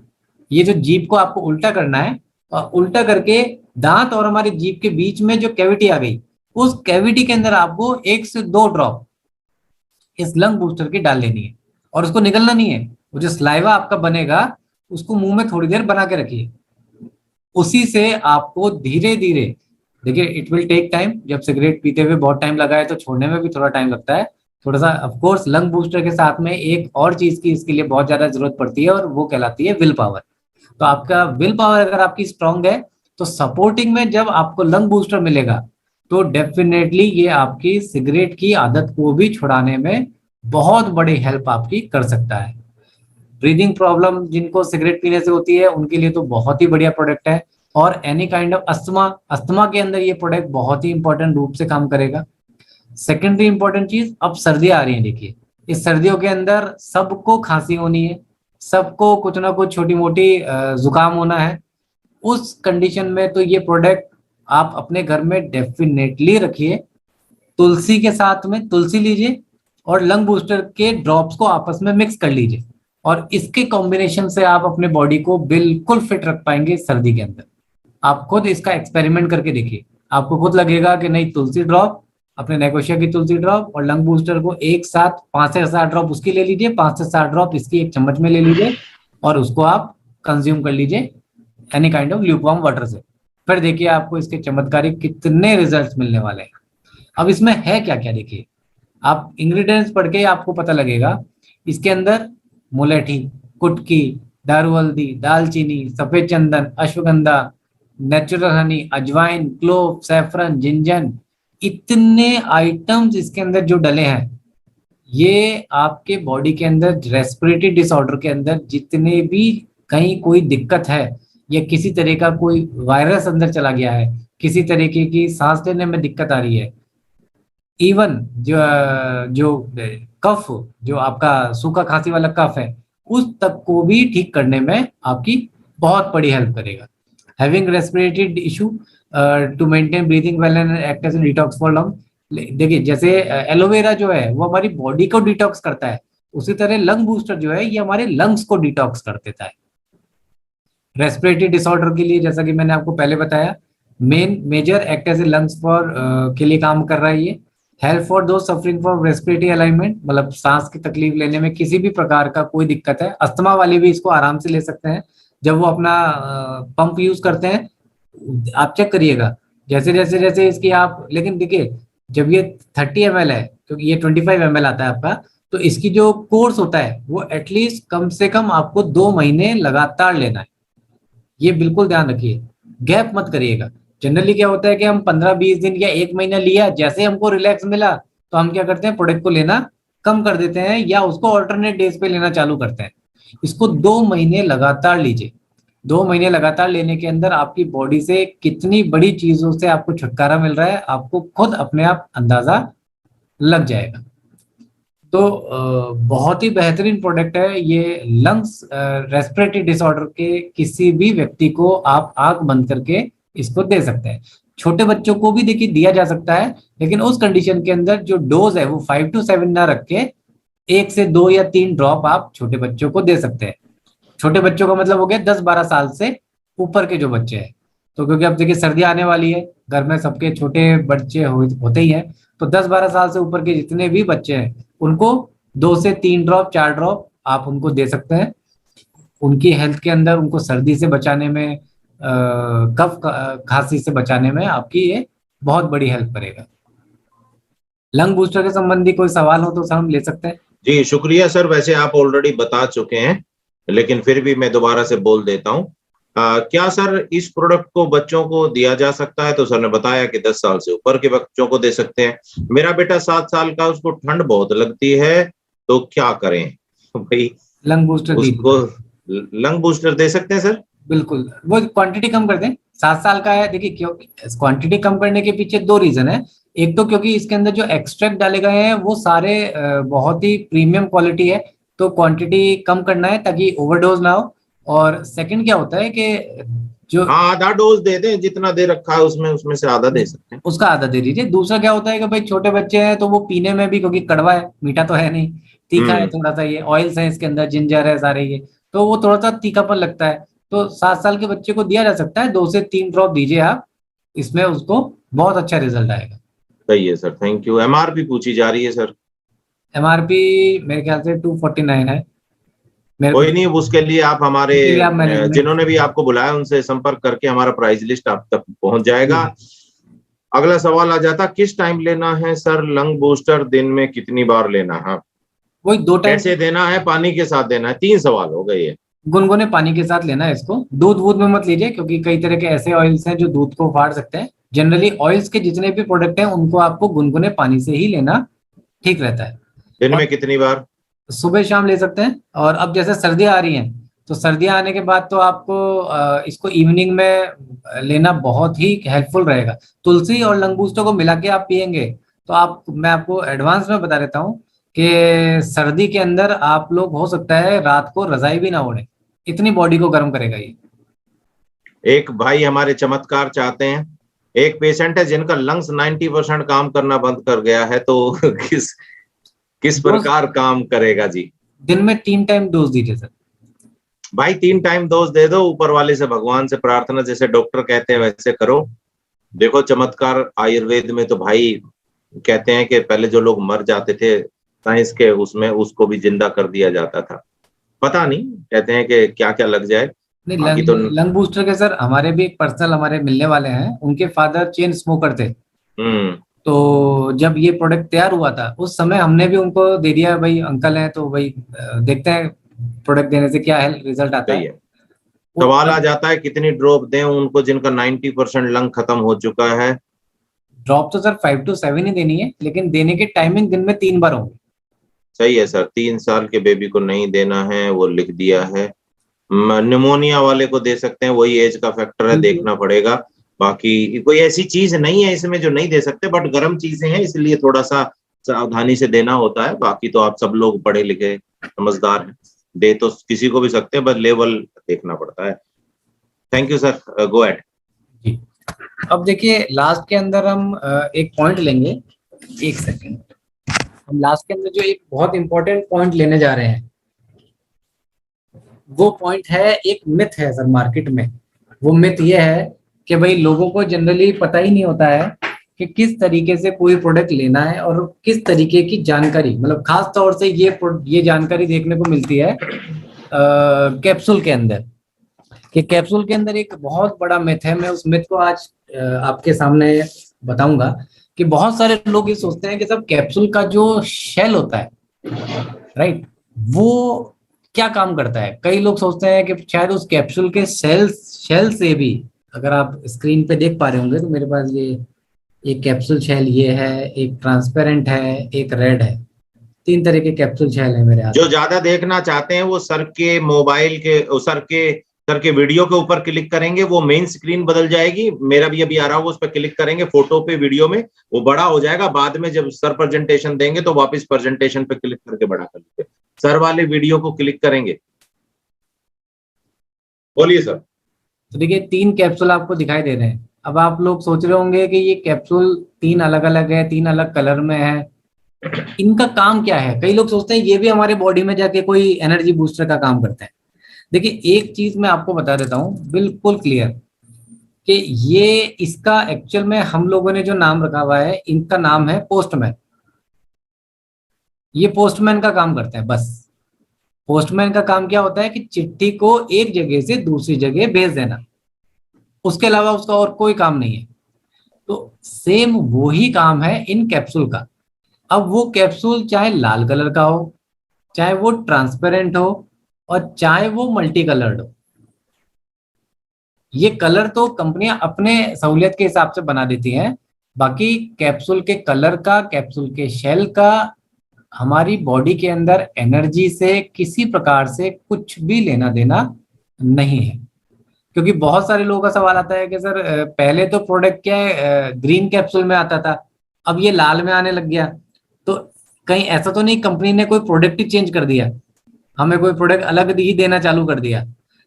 ये जो जीभ को आपको उल्टा करना है, और उल्टा करके दांत और हमारी जीभ के बीच में जो कैविटी आ गई, उस कैविटी के अंदर आपको 1 से 2 ड्रॉप इस लंग बूस्टर की डाल लेनी है, और उसको निकलना नहीं है। वो जो स्लाइवा आपका बनेगा उसको मुंह में थोड़ी देर बना के रखिए। उसी से आपको धीरे धीरे, देखिए इट विल टेक टाइम, जब सिगरेट पीते हुए बहुत टाइम लगा है तो छोड़ने में भी थोड़ा टाइम लगता है, थोड़ा सा। ऑफ कोर्स लंग बूस्टर के साथ में एक और चीज की इसके लिए बहुत ज्यादा जरूरत पड़ती है, और वो कहलाती है विल पावर। तो आपका विल पावर अगर आपकी स्ट्रांग है तो सपोर्टिंग में जब आपको लंग बूस्टर मिलेगा तो डेफिनेटली ये आपकी सिगरेट की आदत को भी छुड़ाने में बहुत बड़ी हेल्प आपकी कर सकता है। ब्रीदिंग प्रॉब्लम जिनको सिगरेट पीने से होती है उनके लिए तो बहुत ही बढ़िया प्रोडक्ट है। और एनी काइंड ऑफ अस्थमा के अंदर ये प्रोडक्ट बहुत ही इंपॉर्टेंट रूप से काम करेगा। सेकेंडरी इंपॉर्टेंट चीज, अब सर्दियां आ रही हैं, देखिए इस सर्दियों के अंदर सबको खांसी होनी है, सबको कुछ ना कुछ छोटी मोटी जुकाम होना है। उस कंडीशन में तो ये प्रोडक्ट आप अपने घर में डेफिनेटली रखिए। तुलसी के साथ में तुलसी लीजिए और लंग बूस्टर के ड्रॉप्स को आपस में मिक्स कर लीजिए, और इसके कॉम्बिनेशन से आप अपने बॉडी को बिल्कुल फिट रख पाएंगे सर्दी के अंदर। आप खुद इसका एक्सपेरिमेंट करके देखिए, आपको खुद लगेगा कि नहीं, तुलसी ड्रॉप, अपने नेकोशिया की तुलसी ड्रॉप और लंग बूस्टर को एक साथ 5 से 7 ड्रॉप उसकी ले लीजिए, 5 से 7 ड्रॉप इसकी एक चम्मच में ले लीजिए, और उसको आप कंज्यूम कर लीजिए any kind of lukewarm water से। फिर देखिए आपको इसके चमत्कारिक कितने रिजल्ट्स मिलने वाले हैं। अब इसमें है क्या क्या, देखिए आप इंग्रेडिएंट्स पढ़ के आपको पता लगेगा। इसके अंदर मुलेठी, कुटकी, दारू हल्दी, दालचीनी, सफेद चंदन, अश्वगंधा, नेचुरल हनी, अजवाइन, क्लोव, सैफरन, जिंजर, इतने आइटम्स इसके अंदर जो डले हैं, ये आपके बॉडी के अंदर रेस्पिरेटरी डिसऑर्डर के अंदर जितने भी कहीं कोई दिक्कत है या किसी तरह का कोई वायरस अंदर चला गया है, किसी तरीके की सांस लेने में दिक्कत आ रही है, इवन जो जो कफ, जो आपका सूखा खांसी वाला कफ है, उस तक को भी ठीक करने में आपकी बहुत बड़ी हेल्प करेगा। Having respiratory issue to maintain breathing well and act as detox for lung. देखिए जैसे एलोवेरा जो है वो हमारी बॉडी को डिटॉक्स करता है, उसी तरह लंग बूस्टर जो है ये हमारे लंग्स को डिटॉक्स कर देता है। रेस्पिरेटरी डिसऑर्डर के लिए जैसा कि मैंने आपको पहले बताया, major act as a lungs for के लिए काम कर रहा है ये। Help for those suffering from respiratory alignment, मतलब सांस की तकलीफ लेने में किसी भी प्रकार का कोई दिक्कत है, अस्थमा वाले भी इसको आराम से ले सकते हैं। जब वो अपना पंप यूज करते हैं, आप चेक करिएगा जैसे जैसे जैसे इसकी आप, लेकिन देखिए जब ये 30 ml है, क्योंकि ये 25 ml आता है आपका, तो इसकी जो कोर्स होता है वो एटलीस्ट कम से कम आपको 2 महीने लगातार लेना है। ये बिल्कुल ध्यान रखिए, गैप मत करिएगा। जनरली क्या होता है कि हम 15-20 दिन या 1 महीना लिया, जैसे हमको रिलैक्स मिला तो हम क्या करते हैं, प्रोडक्ट को लेना कम कर देते हैं या उसको ऑल्टरनेट डेज पे लेना चालू करते हैं। इसको 2 महीने लगातार लीजिए। 2 महीने लगातार लेने के अंदर आपकी बॉडी से कितनी बड़ी चीजों से आपको छुटकारा मिल रहा है, आपको खुद अपने आप अंदाजा लग जाएगा। तो बहुत ही बेहतरीन प्रोडक्ट है ये। लंग्स रेस्पिरेटरी डिसऑर्डर के किसी भी व्यक्ति को आप आंख बंद करके इसको दे सकते हैं। छोटे बच्चों को भी देखिए दिया जा सकता है, लेकिन उस कंडीशन के अंदर जो डोज है वो 5 to 7 ना रख के 1 से 2 या 3 ड्रॉप आप छोटे बच्चों को दे सकते हैं। छोटे बच्चों का मतलब हो गया 10-12 साल से ऊपर के जो बच्चे हैं। तो क्योंकि अब देखिए सर्दी आने वाली है, घर में सबके छोटे बच्चे होते ही हैं, तो 10-12 साल से ऊपर के जितने भी बच्चे हैं उनको 2 से 3 ड्रॉप 4 ड्रॉप आप उनको दे सकते हैं। उनकी हेल्थ के अंदर उनको सर्दी से बचाने में, कफ खांसी से बचाने में आपकी ये बहुत बड़ी हेल्प करेगा। लंग बूस्टर के संबंधी कोई सवाल हो तो सर हम ले सकते हैं। जी शुक्रिया सर, वैसे आप ऑलरेडी बता चुके हैं, लेकिन फिर भी मैं दोबारा से बोल देता हूँ। क्या सर इस प्रोडक्ट को बच्चों को दिया जा सकता है? तो सर ने बताया कि 10 साल से ऊपर के बच्चों को दे सकते हैं। मेरा बेटा 7 साल का, उसको ठंड बहुत लगती है, तो क्या करें भाई? लंग बूस्टर उसको लंग बूस्टर दे सकते हैं सर? बिल्कुल, वो क्वांटिटी कम कर दें। 7 साल का है, देखिए क्यों क्वांटिटी कम करने के पीछे 2 रीजन है। एक तो क्योंकि इसके अंदर जो एक्सट्रैक्ट डाले गए हैं वो सारे बहुत ही प्रीमियम क्वालिटी है, तो क्वांटिटी कम करना है ताकि ओवरडोज ना हो। और सेकंड क्या होता है कि जो आधा डोज दे दें, जितना दे रखा है उसमें से आधा दे सकते हैं, उसका आधा दे दीजिए। दूसरा क्या होता है कि भाई छोटे बच्चे हैं तो वो पीने में भी, क्योंकि कड़वा है, मीठा तो है नहीं, तीखा है थोड़ा सा, ये ऑयल्स है इसके अंदर, जिंजर है सारे ये, तो वो थोड़ा सा तीखापन लगता है। तो 7 साल के बच्चे को दिया जा सकता है, 2 से 3 ड्रॉप दीजिए आप, इसमें उसको बहुत अच्छा रिजल्ट आएगा। सही है सर, थैंक यू। एमआरपी पूछी जा रही है सर। एमआरपी मेरे ख्याल से 249 है। कोई नहीं, उसके लिए आप हमारे जिन्होंने भी आपको बुलाया उनसे संपर्क करके हमारा प्राइस लिस्ट आप तक पहुंच जाएगा। अगला सवाल आ जाता, किस टाइम लेना है सर लंग बूस्टर? दिन में कितनी बार लेना है? वही 2 टाइम। कैसे देना है? पानी के साथ देना है? 3 सवाल हो गए ये। गुनगुने पानी के साथ लेना है इसको, दूध में मत लीजिए, क्योंकि कई तरह के ऐसे ऑयल्स हैं जो दूध को फाड़ सकते हैं। जनरली ऑयल्स के जितने भी प्रोडक्ट हैं उनको आपको गुनगुने पानी से ही लेना ठीक रहता है। दिन में कितनी बार? सुबह शाम ले सकते हैं। और अब जैसे सर्दियां आ रही हैं, तो सर्दियां आने के बाद तो आपको इसको इवनिंग में लेना बहुत ही हेल्पफुल रहेगा। तुलसी और लंग बूस्टर को मिला के आप पियेंगे तो मैं आपको एडवांस में बता देता हूँ कि सर्दी के अंदर आप लोग हो सकता है रात को रजाई भी ना ओढ़े, इतनी बॉडी को गर्म करेगा ये। एक भाई हमारे चमत्कार चाहते हैं। एक पेशेंट है जिनका लंग्स 90% काम करना बंद कर गया है, तो किस प्रकार काम करेगा जी? दिन में 3 टाइम डोज दीजिए सर। भाई 3 टाइम डोज दे दो, ऊपर वाले से भगवान से प्रार्थना, जैसे डॉक्टर कहते हैं वैसे करो। देखो चमत्कार आयुर्वेद में तो भाई कहते हैं कि पहले जो लोग मर जाते थे साइंस के उसमें, उसको भी जिंदा कर दिया जाता था। पता नहीं, कहते हैं कि क्या क्या लग जाए। नहीं, लंग बूस्टर के सर हमारे भी पर्सनल हमारे मिलने वाले हैं, उनके फादर चेन स्मोकर थे। तो जब ये प्रोडक्ट तैयार हुआ था उस समय हमने भी उनको दे दिया, भाई अंकल हैं तो भाई देखते हैं प्रोडक्ट देने से क्या है रिजल्ट आता है। सवाल आ जाता है कितनी ड्रॉप दें उनको जिनका 90% लंग खत्म हो चुका है? ड्रॉप तो सर 5 to 7 ही देनी है, लेकिन देने की टाइमिंग दिन में 3 बार होंगे। सही है सर, 3 साल के बेबी को नहीं देना है, वो लिख दिया है। निमोनिया वाले को दे सकते हैं, वही एज का फैक्टर है, देखना पड़ेगा। बाकी कोई ऐसी चीज नहीं है इसमें जो नहीं दे सकते, बट गर्म चीजें हैं इसलिए थोड़ा सा सावधानी से देना होता है। बाकी तो आप सब लोग पढ़े लिखे समझदार हैं, दे तो किसी को भी सकते हैं, बस लेवल देखना पड़ता है। Thank you sir, go ahead. जी, अब देखिए लास्ट के अंदर हम एक पॉइंट लेंगे। एक सेकेंड, हम लास्ट के अंदर जो एक बहुत इंपॉर्टेंट पॉइंट लेने जा रहे हैं, वो पॉइंट है, एक मिथ है सर मार्केट में। वो मिथ ये है कि भाई लोगों को जनरली पता ही नहीं होता है कि किस तरीके से कोई प्रोडक्ट लेना है और किस तरीके की जानकारी, मतलब खास तौर से ये जानकारी देखने को मिलती है कैप्सूल के अंदर। कि कैप्सूल के अंदर एक बहुत बड़ा मिथ है, मैं उस मिथ को आज आपके सामने बताऊंगा। कि बहुत सारे लोग ये सोचते हैं कि सब कैप्सूल का जो शेल होता है, राइट, वो क्या काम करता है। कई लोग सोचते हैं कि शायद उस कैप्सूल के शेल से भी, अगर आप स्क्रीन पे देख पा रहे होंगे तो मेरे पास ये एक कैप्सूल शेल ये है, एक ट्रांसपेरेंट है, एक रेड है, 3 तरह के कैप्सूल शेल है मेरे हाथ। जो ज्यादा देखना चाहते हैं वो सर के मोबाइल के सर के वीडियो के ऊपर क्लिक करेंगे, वो मेन स्क्रीन बदल जाएगी। मेरा भी अभी आ रहा होगा, उस पर क्लिक करेंगे, फोटो पे वीडियो में वो बड़ा हो जाएगा। बाद में जब सर प्रेजेंटेशन देंगे तो वापस प्रेजेंटेशन पे क्लिक करके बड़ा कर लीजिए। सर वाले वीडियो को क्लिक करेंगे। बोलिए सर। तो देखिए 3 कैप्सूल आपको दिखाई दे रहे हैं। अब आप लोग सोच रहे होंगे कि ये कैप्सूल 3 अलग अलग है, 3 अलग कलर में है, इनका काम क्या है। कई लोग सोचते हैं ये भी हमारे बॉडी में जाके कोई एनर्जी बूस्टर का काम करता है। देखिए एक चीज मैं आपको बता देता हूं बिल्कुल क्लियर, कि ये इसका एक्चुअल में हम लोगों ने जो नाम रखा हुआ है, इनका नाम है पोस्टमैन। ये पोस्टमैन का काम करता है बस। पोस्टमैन का काम क्या होता है कि चिट्ठी को एक जगह से दूसरी जगह भेज देना, उसके अलावा उसका और कोई काम नहीं है। तो सेम वही काम है इन कैप्सूल का। अब वो कैप्सूल चाहे लाल कलर का हो, चाहे वो ट्रांसपेरेंट हो, और चाहे वो मल्टी कलर्ड हो। ये कलर तो कंपनियां अपने सहूलियत के हिसाब से बना देती हैं। बाकी कैप्सूल के कलर का, कैप्सूल के शेल का हमारी बॉडी के अंदर एनर्जी से किसी प्रकार से कुछ भी लेना देना नहीं है। क्योंकि बहुत सारे लोगों का सवाल आता है कि सर पहले तो प्रोडक्ट क्या है ग्रीन कैप्सूल में आता था, अब ये लाल में आने लग गया, तो कहीं ऐसा तो नहीं कंपनी ने कोई प्रोडक्ट ही चेंज कर दिया, हमें कोई प्रोडक्ट अलग ही देना चालू कर दिया।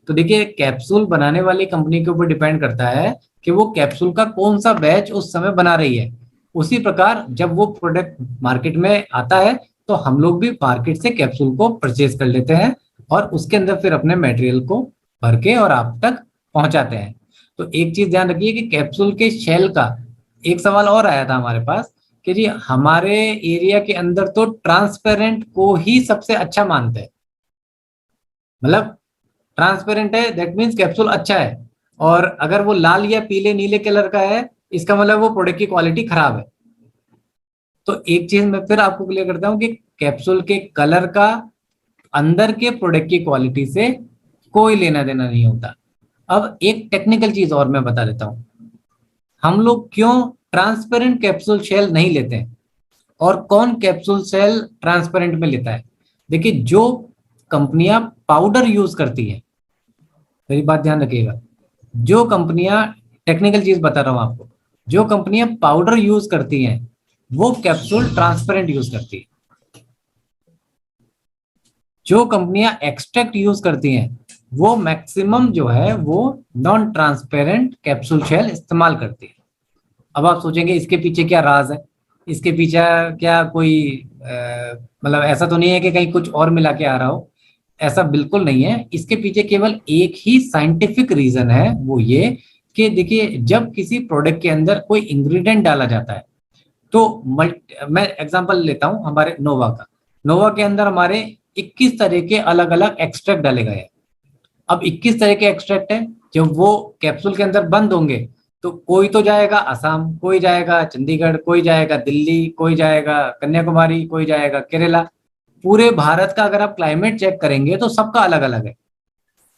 तो देखिए कैप्सूल बनाने वाली कंपनी के ऊपर डिपेंड करता है कि वो कैप्सूल का कौन सा बैच उस समय बना रही है। उसी प्रकार जब वो प्रोडक्ट मार्केट में आता है तो हम लोग भी मार्केट से कैप्सूल को परचेज कर लेते हैं और उसके अंदर फिर अपने मटेरियल को भर के और आप तक पहुंचाते हैं। तो एक चीज ध्यान रखिए कि कैप्सूल के शेल का एक सवाल और आया था हमारे पास कि जी हमारे एरिया के अंदर तो ट्रांसपेरेंट को ही सबसे अच्छा मानते हैं। मतलब ट्रांसपेरेंट है दैट मीन्स कैप्सूल अच्छा है, और अगर वो लाल या पीले नीले कलर का है इसका मतलब वो प्रोडक्ट की क्वालिटी खराब है। तो एक चीज मैं फिर आपको क्लियर करता हूं कि कैप्सूल के कलर का अंदर के प्रोडक्ट की क्वालिटी से कोई लेना देना नहीं होता। अब एक टेक्निकल चीज और मैं बता देता हूं, हम लोग क्यों ट्रांसपेरेंट कैप्सूल शेल नहीं लेते हैं और कौन कैप्सूल शेल ट्रांसपेरेंट में लेता है। देखिए जो कंपनियां पाउडर यूज करती है, मेरी बात ध्यान रखिएगा, जो कंपनियां, टेक्निकल चीज बता रहा हूं आपको, जो कंपनियां पाउडर यूज करती हैं वो कैप्सूल ट्रांसपेरेंट यूज करती है। जो कंपनियां एक्सट्रैक्ट यूज करती हैं वो मैक्सिमम जो है वो नॉन ट्रांसपेरेंट कैप्सूल शेल इस्तेमाल करती है। अब आप सोचेंगे इसके पीछे क्या राज है, इसके पीछे क्या कोई मतलब ऐसा तो नहीं है कि कहीं कुछ और मिला के आ रहा हो, ऐसा बिल्कुल नहीं है। इसके पीछे केवल एक ही साइंटिफिक रीजन है, वो ये कि देखिए जब किसी प्रोडक्ट के अंदर कोई इंग्रेडिएंट डाला जाता है तो मैं एग्जांपल लेता हूं हमारे नोवा का। नोवा के अंदर हमारे 21 तरह के अलग अलग एक्सट्रैक्ट डाले गए हैं। अब 21 तरह के एक्सट्रैक्ट है, जब वो कैप्सूल के अंदर बंद होंगे तो कोई तो जाएगा असम, कोई जाएगा चंडीगढ़, कोई जाएगा दिल्ली, कोई जाएगा कन्याकुमारी, कोई जाएगा केरला। पूरे भारत का अगर आप क्लाइमेट चेक करेंगे तो सबका अलग अलग है।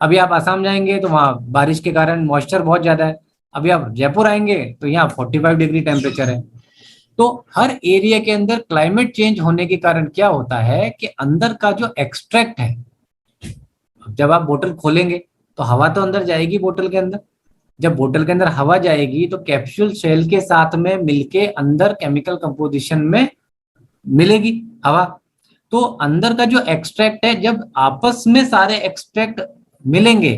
अभी आप आसाम जाएंगे तो वहाँ बारिश के कारण मॉइस्चर बहुत ज्यादा है। अभी आप जयपुर आएंगे तो यहाँ 45 डिग्री टेम्परेचर है। तो हर एरिया के अंदर क्लाइमेट चेंज होने के कारण क्या होता है कि अंदर का जो एक्सट्रैक्ट है, जब आप बोतल खोलेंगे तो हवा तो अंदर जाएगी बोतल के अंदर। जब बोतल के अंदर हवा जाएगी तो कैप्सूल शेल के साथ में मिलके अंदर केमिकल कंपोजिशन में मिलेगी हवा। तो अंदर का जो एक्सट्रैक्ट है, जब आपस में सारे एक्सट्रैक्ट मिलेंगे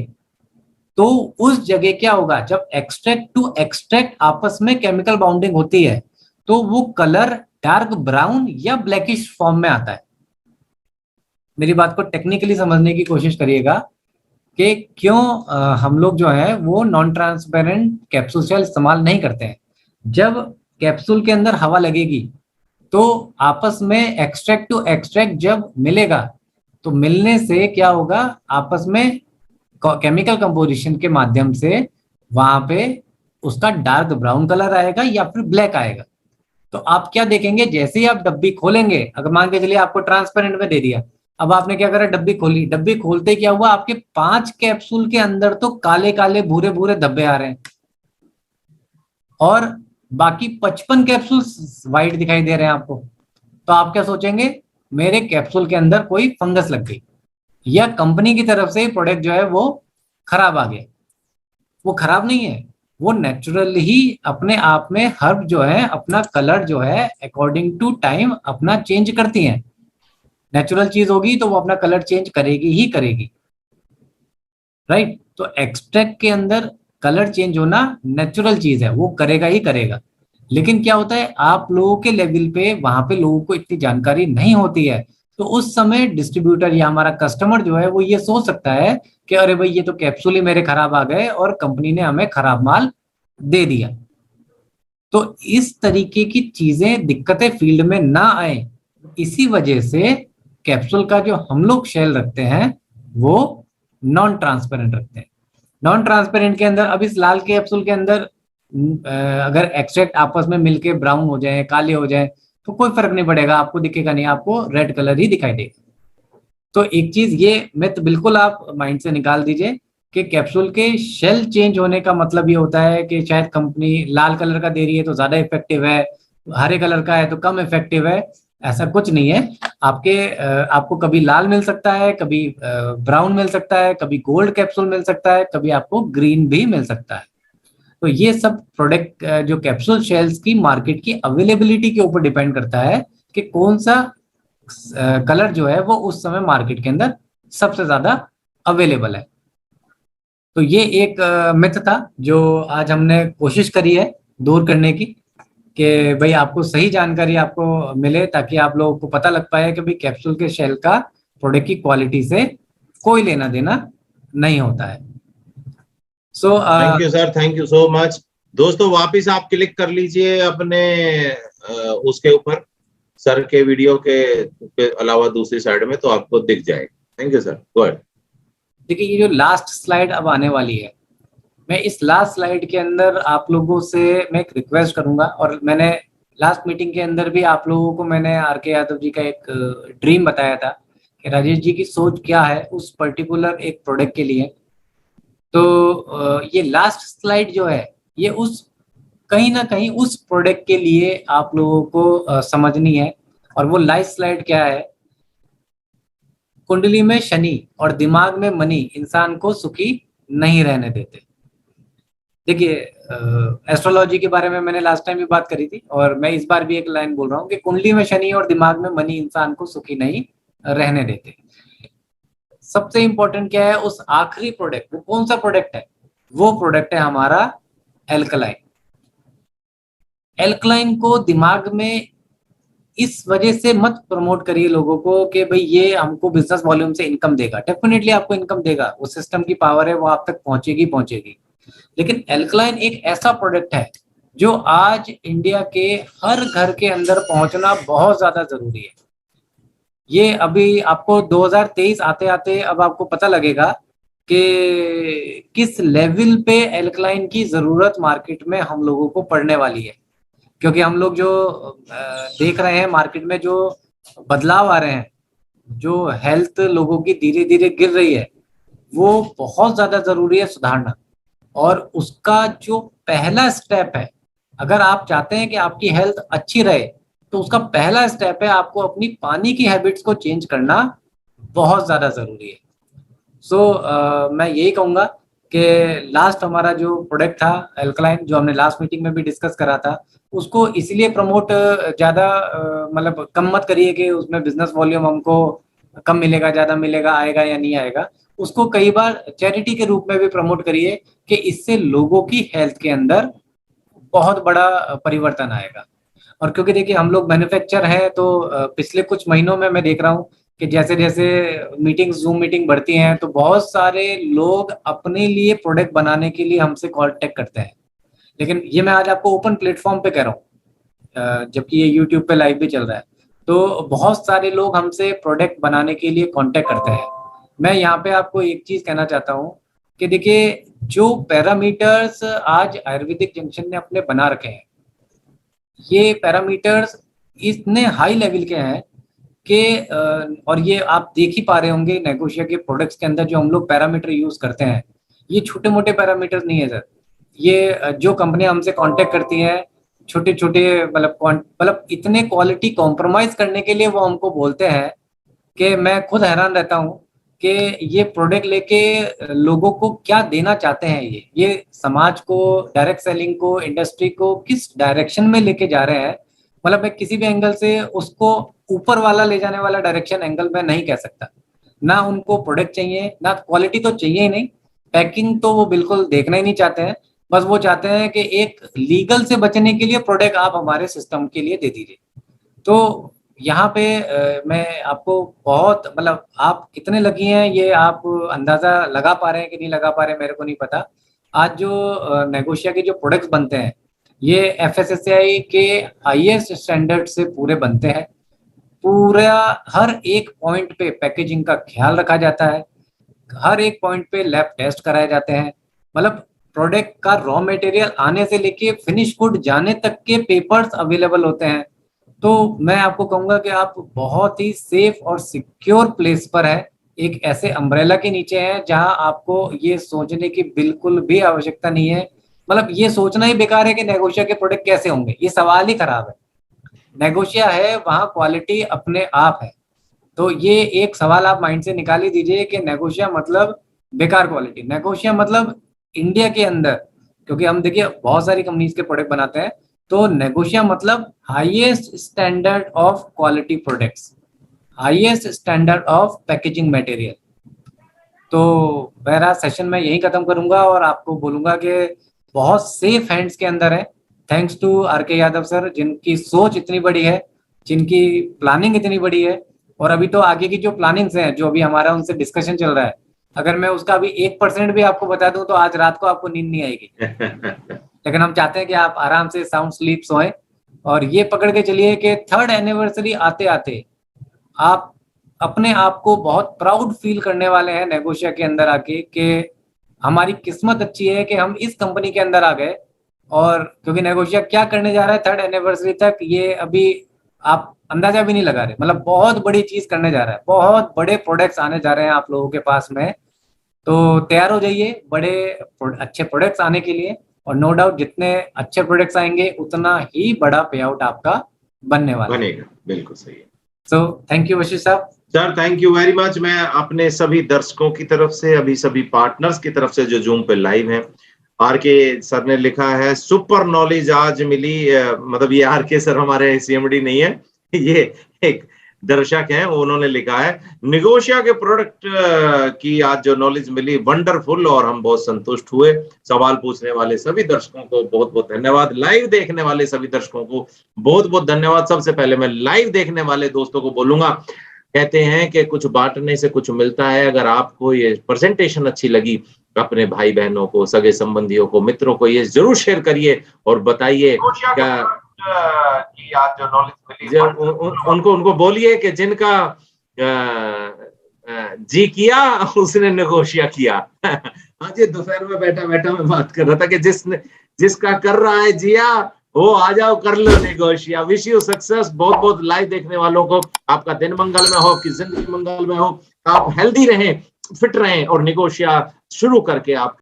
तो उस जगह क्या होगा, जब एक्सट्रैक्ट टू एक्सट्रैक्ट आपस में केमिकल बाउंडिंग होती है तो वो कलर डार्क ब्राउन या ब्लैकिश फॉर्म में आता है। मेरी बात को टेक्निकली समझने की कोशिश करिएगा कि क्यों हम लोग जो है वो नॉन ट्रांसपेरेंट कैप्सूल शेल इस्तेमाल नहीं करते हैं। जब कैप्सूल के अंदर हवा लगेगी तो आपस में एक्सट्रैक्ट टू एक्सट्रैक्ट जब मिलेगा तो मिलने से क्या होगा, आपस में केमिकल कंपोजिशन के माध्यम से वहां पे उसका डार्क ब्राउन कलर आएगा या फिर ब्लैक आएगा। तो आप क्या देखेंगे, जैसे ही आप डब्बी खोलेंगे, अगर मान के चलिए आपको ट्रांसपेरेंट में दे दिया, अब आपने क्या करा, डब्बी खोली, डब्बी खोलते क्या हुआ, आपके 5 कैप्सूल के अंदर तो काले काले भूरे भूरे धब्बे आ रहे हैं और बाकी 55 कैप्सूल व्हाइट दिखाई दे रहे हैं आपको। तो आप क्या सोचेंगे, मेरे कैप्सूल के अंदर कोई फंगस लग गई या कंपनी की तरफ से प्रोडक्ट जो है वो खराब आ गया। वो खराब नहीं है, वो नेचुरल ही अपने आप में हर्ब जो है अपना कलर जो है अकॉर्डिंग टू टाइम अपना चेंज करती हैं। नेचुरल चीज होगी तो वो अपना कलर चेंज करेगी ही करेगी, राइट। तो एक्सट्रैक्ट के अंदर कलर चेंज होना नेचुरल चीज है, वो करेगा ही करेगा। लेकिन क्या होता है, आप लोगों के लेवल पे वहां पे लोगों को इतनी जानकारी नहीं होती है, तो उस समय डिस्ट्रीब्यूटर या हमारा कस्टमर जो है वो ये सोच सकता है कि अरे भाई ये तो कैप्सूल ही मेरे खराब आ गए और कंपनी ने हमें खराब माल दे दिया। तो इस तरीके की चीजें, दिक्कतें फील्ड में ना आए, इसी वजह से कैप्सूल का जो हम लोग शेल रखते हैं वो नॉन ट्रांसपेरेंट रखते हैं। नॉन ट्रांसपेरेंट के अंदर, अब इस लाल कैप्सूल के अंदर अगर एक्सट्रैक्ट आपस में मिलके ब्राउन हो जाए, काले हो जाए, तो कोई फर्क नहीं पड़ेगा, आपको दिखेगा नहीं, आपको रेड कलर ही दिखाई देगा। तो एक चीज ये मिथ बिल्कुल आप माइंड से निकाल दीजिए कि कैप्सूल के शेल चेंज होने का मतलब ये होता है कि शायद कंपनी लाल कलर का दे रही है तो ज्यादा इफेक्टिव है, हरे कलर का है तो कम इफेक्टिव है। ऐसा कुछ नहीं है। आपको कभी लाल मिल सकता है, कभी ब्राउन मिल सकता है, कभी गोल्ड कैप्सूल मिल सकता है, कभी आपको ग्रीन भी मिल सकता है। तो ये सब प्रोडक्ट जो कैप्सूल शेल्स की मार्केट की अवेलेबिलिटी के ऊपर डिपेंड करता है कि कौन सा कलर जो है वो उस समय मार्केट के अंदर सबसे ज्यादा अवेलेबल है। तो ये एक मिथ था जो आज हमने कोशिश करी है दूर करने की, कि भाई आपको सही जानकारी आपको मिले ताकि आप लोगों को पता लग पाए कि भाई कैप्सूल के शेल का प्रोडक्ट की क्वालिटी से कोई लेना देना नहीं होता है। So thank you sir, thank you so much. दोस्तों वापिस आप क्लिक कर लीजिए अपने उसके ऊपर, सर के वीडियो के अलावा दूसरी साइड में, तो आपको दिख जाएगा। Thank you sir, go ahead. देखिए, ये जो लास्ट स्लाइड अब आने वाली है, मैं इस लास्ट स्लाइड के अंदर आप लोगों से मैं एक रिक्वेस्ट करूंगा, और मैंने लास्ट मीटिंग के अंदर भी आप लोगों को मैंने आर के यादव जी का एक ड्रीम बताया था कि राजेश जी की सोच क्या है उस पर्टिकुलर एक प्रोडक्ट के लिए। तो ये लास्ट स्लाइड जो है ये उस कहीं ना कहीं उस प्रोडक्ट के लिए आप लोगों को समझनी है। और वो लास्ट स्लाइड क्या है, कुंडली में शनि और दिमाग में मनी इंसान को सुखी नहीं रहने देते। देखिए, एस्ट्रोलॉजी के बारे में मैंने लास्ट टाइम भी बात करी थी और मैं इस बार भी एक लाइन बोल रहा हूँ कि कुंडली में शनि और दिमाग में मनी इंसान को सुखी नहीं रहने देते। सबसे इंपॉर्टेंट क्या है, उस आखिरी प्रोडक्ट, वो कौन सा प्रोडक्ट है, वो प्रोडक्ट है हमारा एल्कलाइन। एल्कलाइन को दिमाग में इस वजह से मत प्रमोट करिए लोगों को कि भाई ये हमको बिजनेस वॉल्यूम से इनकम देगा। डेफिनेटली आपको इनकम देगा, वो सिस्टम की पावर है, वो आप तक पहुंचेगी पहुंचेगी। लेकिन एल्कलाइन एक ऐसा प्रोडक्ट है जो आज इंडिया के हर घर के अंदर पहुंचना बहुत ज्यादा जरूरी है। ये अभी आपको 2023 आते आते अब आपको पता लगेगा कि किस लेवल पे एल्कलाइन की जरूरत मार्केट में हम लोगों को पड़ने वाली है। क्योंकि हम लोग जो देख रहे हैं मार्केट में जो बदलाव आ रहे हैं, जो हेल्थ लोगों की धीरे धीरे गिर रही है, वो बहुत ज्यादा जरूरी है सुधारना। और उसका जो पहला स्टेप है, अगर आप चाहते हैं कि आपकी हेल्थ अच्छी रहे, तो उसका पहला स्टेप है आपको अपनी पानी की हैबिट्स को चेंज करना बहुत ज्यादा जरूरी है। मैं यही कहूंगा कि लास्ट हमारा जो प्रोडक्ट था एल्कलाइन, जो हमने लास्ट मीटिंग में भी डिस्कस करा था, उसको इसलिए प्रमोट ज्यादा मतलब कम मत करिए कि उसमें बिजनेस वॉल्यूम हमको कम मिलेगा, ज्यादा मिलेगा, आएगा या नहीं आएगा। उसको कई बार चैरिटी के रूप में भी प्रमोट करिए कि इससे लोगों की हेल्थ के अंदर बहुत बड़ा परिवर्तन आएगा। और क्योंकि देखिए हम लोग मैन्युफैक्चर है, तो पिछले कुछ महीनों में मैं देख रहा हूँ कि जैसे जैसे मीटिंग्स, जूम मीटिंग बढ़ती हैं, तो बहुत सारे लोग अपने लिए प्रोडक्ट बनाने के लिए हमसे कांटेक्ट करते हैं। लेकिन ये मैं आज आपको ओपन प्लेटफॉर्म पे कह रहा हूँ, जबकि ये यूट्यूब पे लाइव भी चल रहा है। तो बहुत सारे लोग हमसे प्रोडक्ट बनाने के लिए कांटेक्ट करते हैं। मैं यहाँ पे आपको एक चीज कहना चाहता हूँ कि देखिए, जो पैरामीटर्स आज आयुर्वेदिक जंक्शन ने अपने बना रखे हैं, ये पैरामीटर्स इतने हाई लेवल के हैं कि और ये आप देख ही पा रहे होंगे नेगोशिया के प्रोडक्ट्स के अंदर जो हम लोग पैरामीटर यूज करते हैं, ये छोटे मोटे पैरामीटर्स नहीं है सर। ये जो कंपनियां हमसे कांटेक्ट करती हैं, छोटे छोटे मतलब इतने क्वालिटी कॉम्प्रोमाइज करने के लिए वो हमको बोलते हैं कि मैं खुद हैरान रहता हूँ कि ये प्रोडक्ट लेके लोगों को क्या देना चाहते हैं, ये समाज को, डायरेक्ट सेलिंग को, इंडस्ट्री को किस डायरेक्शन में लेके जा रहे हैं। मतलब मैं किसी भी एंगल से उसको ऊपर वाला ले जाने वाला डायरेक्शन एंगल में नहीं कह सकता। ना उनको प्रोडक्ट चाहिए, ना क्वालिटी तो चाहिए ही नहीं, पैकिंग तो वो बिल्कुल देखना ही नहीं चाहते हैं। बस वो चाहते हैं कि एक लीगल से बचने के लिए प्रोडक्ट आप हमारे सिस्टम के लिए दे दीजिए। तो यहाँ पे मैं आपको बहुत, मतलब आप कितने लगी हैं ये आप अंदाजा लगा पा रहे हैं कि नहीं लगा पा रहे हैं, मेरे को नहीं पता। आज जो नेगोशिया के जो प्रोडक्ट्स बनते हैं, ये एफएसएसएआई के हाईएस्ट स्टैंडर्ड से पूरे बनते हैं। पूरा हर एक पॉइंट पे पैकेजिंग का ख्याल रखा जाता है, हर एक पॉइंट पे लैब टेस्ट कराए जाते हैं। मतलब प्रोडक्ट का रॉ मटेरियल आने से लेके फिनिश गुड जाने तक के पेपर्स अवेलेबल होते हैं। तो मैं आपको कहूंगा कि आप बहुत ही सेफ और सिक्योर प्लेस पर है, एक ऐसे अम्ब्रेला के नीचे है जहां आपको ये सोचने की बिल्कुल भी आवश्यकता नहीं है। मतलब ये सोचना ही बेकार है कि नेगोशिया के प्रोडक्ट कैसे होंगे, ये सवाल ही खराब है। नेगोशिया है, वहां क्वालिटी अपने आप है। तो ये एक सवाल आप माइंड से निकाल ही दीजिए कि नेगोशिया मतलब बेकार क्वालिटी, नेगोशिया मतलब इंडिया के अंदर, क्योंकि हम देखिए बहुत सारी कंपनीज के प्रोडक्ट बनाते हैं, तो नेगोशिया मतलब highest standard of quality products, highest standard of packaging material. तो मेरा सेशन मैं यही खत्म करूंगा और आपको बोलूंगा कि बहुत सेफ हैंड्स के अंदर है। Thanks to R K. Yadav sir, जिनकी सोच इतनी बड़ी है, जिनकी प्लानिंग इतनी बड़ी है। और अभी तो आगे की जो प्लानिंग्स हैं, जो अभी हमारा उनसे डिस्कशन चल रहा है, अगर मैं उसका अभी 1% भी आपको बता दूं तो आज रात को आपको नींद नहीं आएगी। लेकिन हम चाहते हैं कि आप आराम से साउंड स्लीप सोएं। और ये पकड़ के चलिए कि 3rd एनिवर्सरी आते आते आप अपने आप को बहुत प्राउड फील करने वाले हैं नेगोशिया के अंदर आके, कि हमारी किस्मत अच्छी है कि हम इस कंपनी के अंदर आ गए। और क्योंकि नेगोशिया क्या करने जा रहा है 3rd एनिवर्सरी तक, ये अभी आप अंदाजा भी नहीं लगा रहे। मतलब बहुत बड़ी चीज करने जा रहा है, बहुत बड़े प्रोडक्ट्स आने जा रहे हैं आप लोगों के पास में। तो तैयार हो जाइए बड़े अच्छे प्रोडक्ट्स आने के लिए। और नो डाउट जितने अच्छे प्रोडक्ट्स आएंगे उतना ही बड़ा पे आउट आपका बनने वाला बनेगा। बिल्कुल सही है। सो थैंक यू वशिष्ठ साहब। Sir thank you very much. मैं अपने सभी दर्शकों की तरफ से, अभी सभी पार्टनर्स की तरफ से जो जूम पे लाइव हैं, आर.के. सर ने लिखा है सुपर नॉलेज आज मिली। मतलब ये आर.के. सर हमारे सीएमडी नहीं है, ये एक दर्शक हैं, उन्होंने लिखा है नेगोशिया के प्रोडक्ट की आज जो नॉलेज मिली वंडरफुल और हम बहुत संतुष्ट हुए। सवाल पूछने वाले सभी दर्शकों को बहुत बहुत धन्यवाद। लाइव देखने वाले सभी दर्शकों को बहुत बहुत धन्यवाद। सबसे पहले मैं लाइव देखने वाले दोस्तों को बोलूंगा, कहते हैं कि कुछ बांटने से कुछ मिलता है। अगर आपको ये प्रेजेंटेशन अच्छी लगी, अपने भाई बहनों को, सगे संबंधियों को, मित्रों को ये जरूर शेयर करिए और बताइए क्या की आज जो नॉलेज मिली, उनको बोलिए कि जिनका जी किया उसने नेगोशिया किया। आज ये दोपहर में बैठा बैठा मैं बात कर रहा था कि जिसका कर रहा है जिया, वो आ जाओ कर लो नेगोशिया। Wish you success. बहुत बहुत लाइव देखने वालों को आपका दिन मंगल में हो, आपकी जिंदगी मंगल में हो, आप हेल्दी रहें, फिट रहें और निगोशिया शुरू करके आप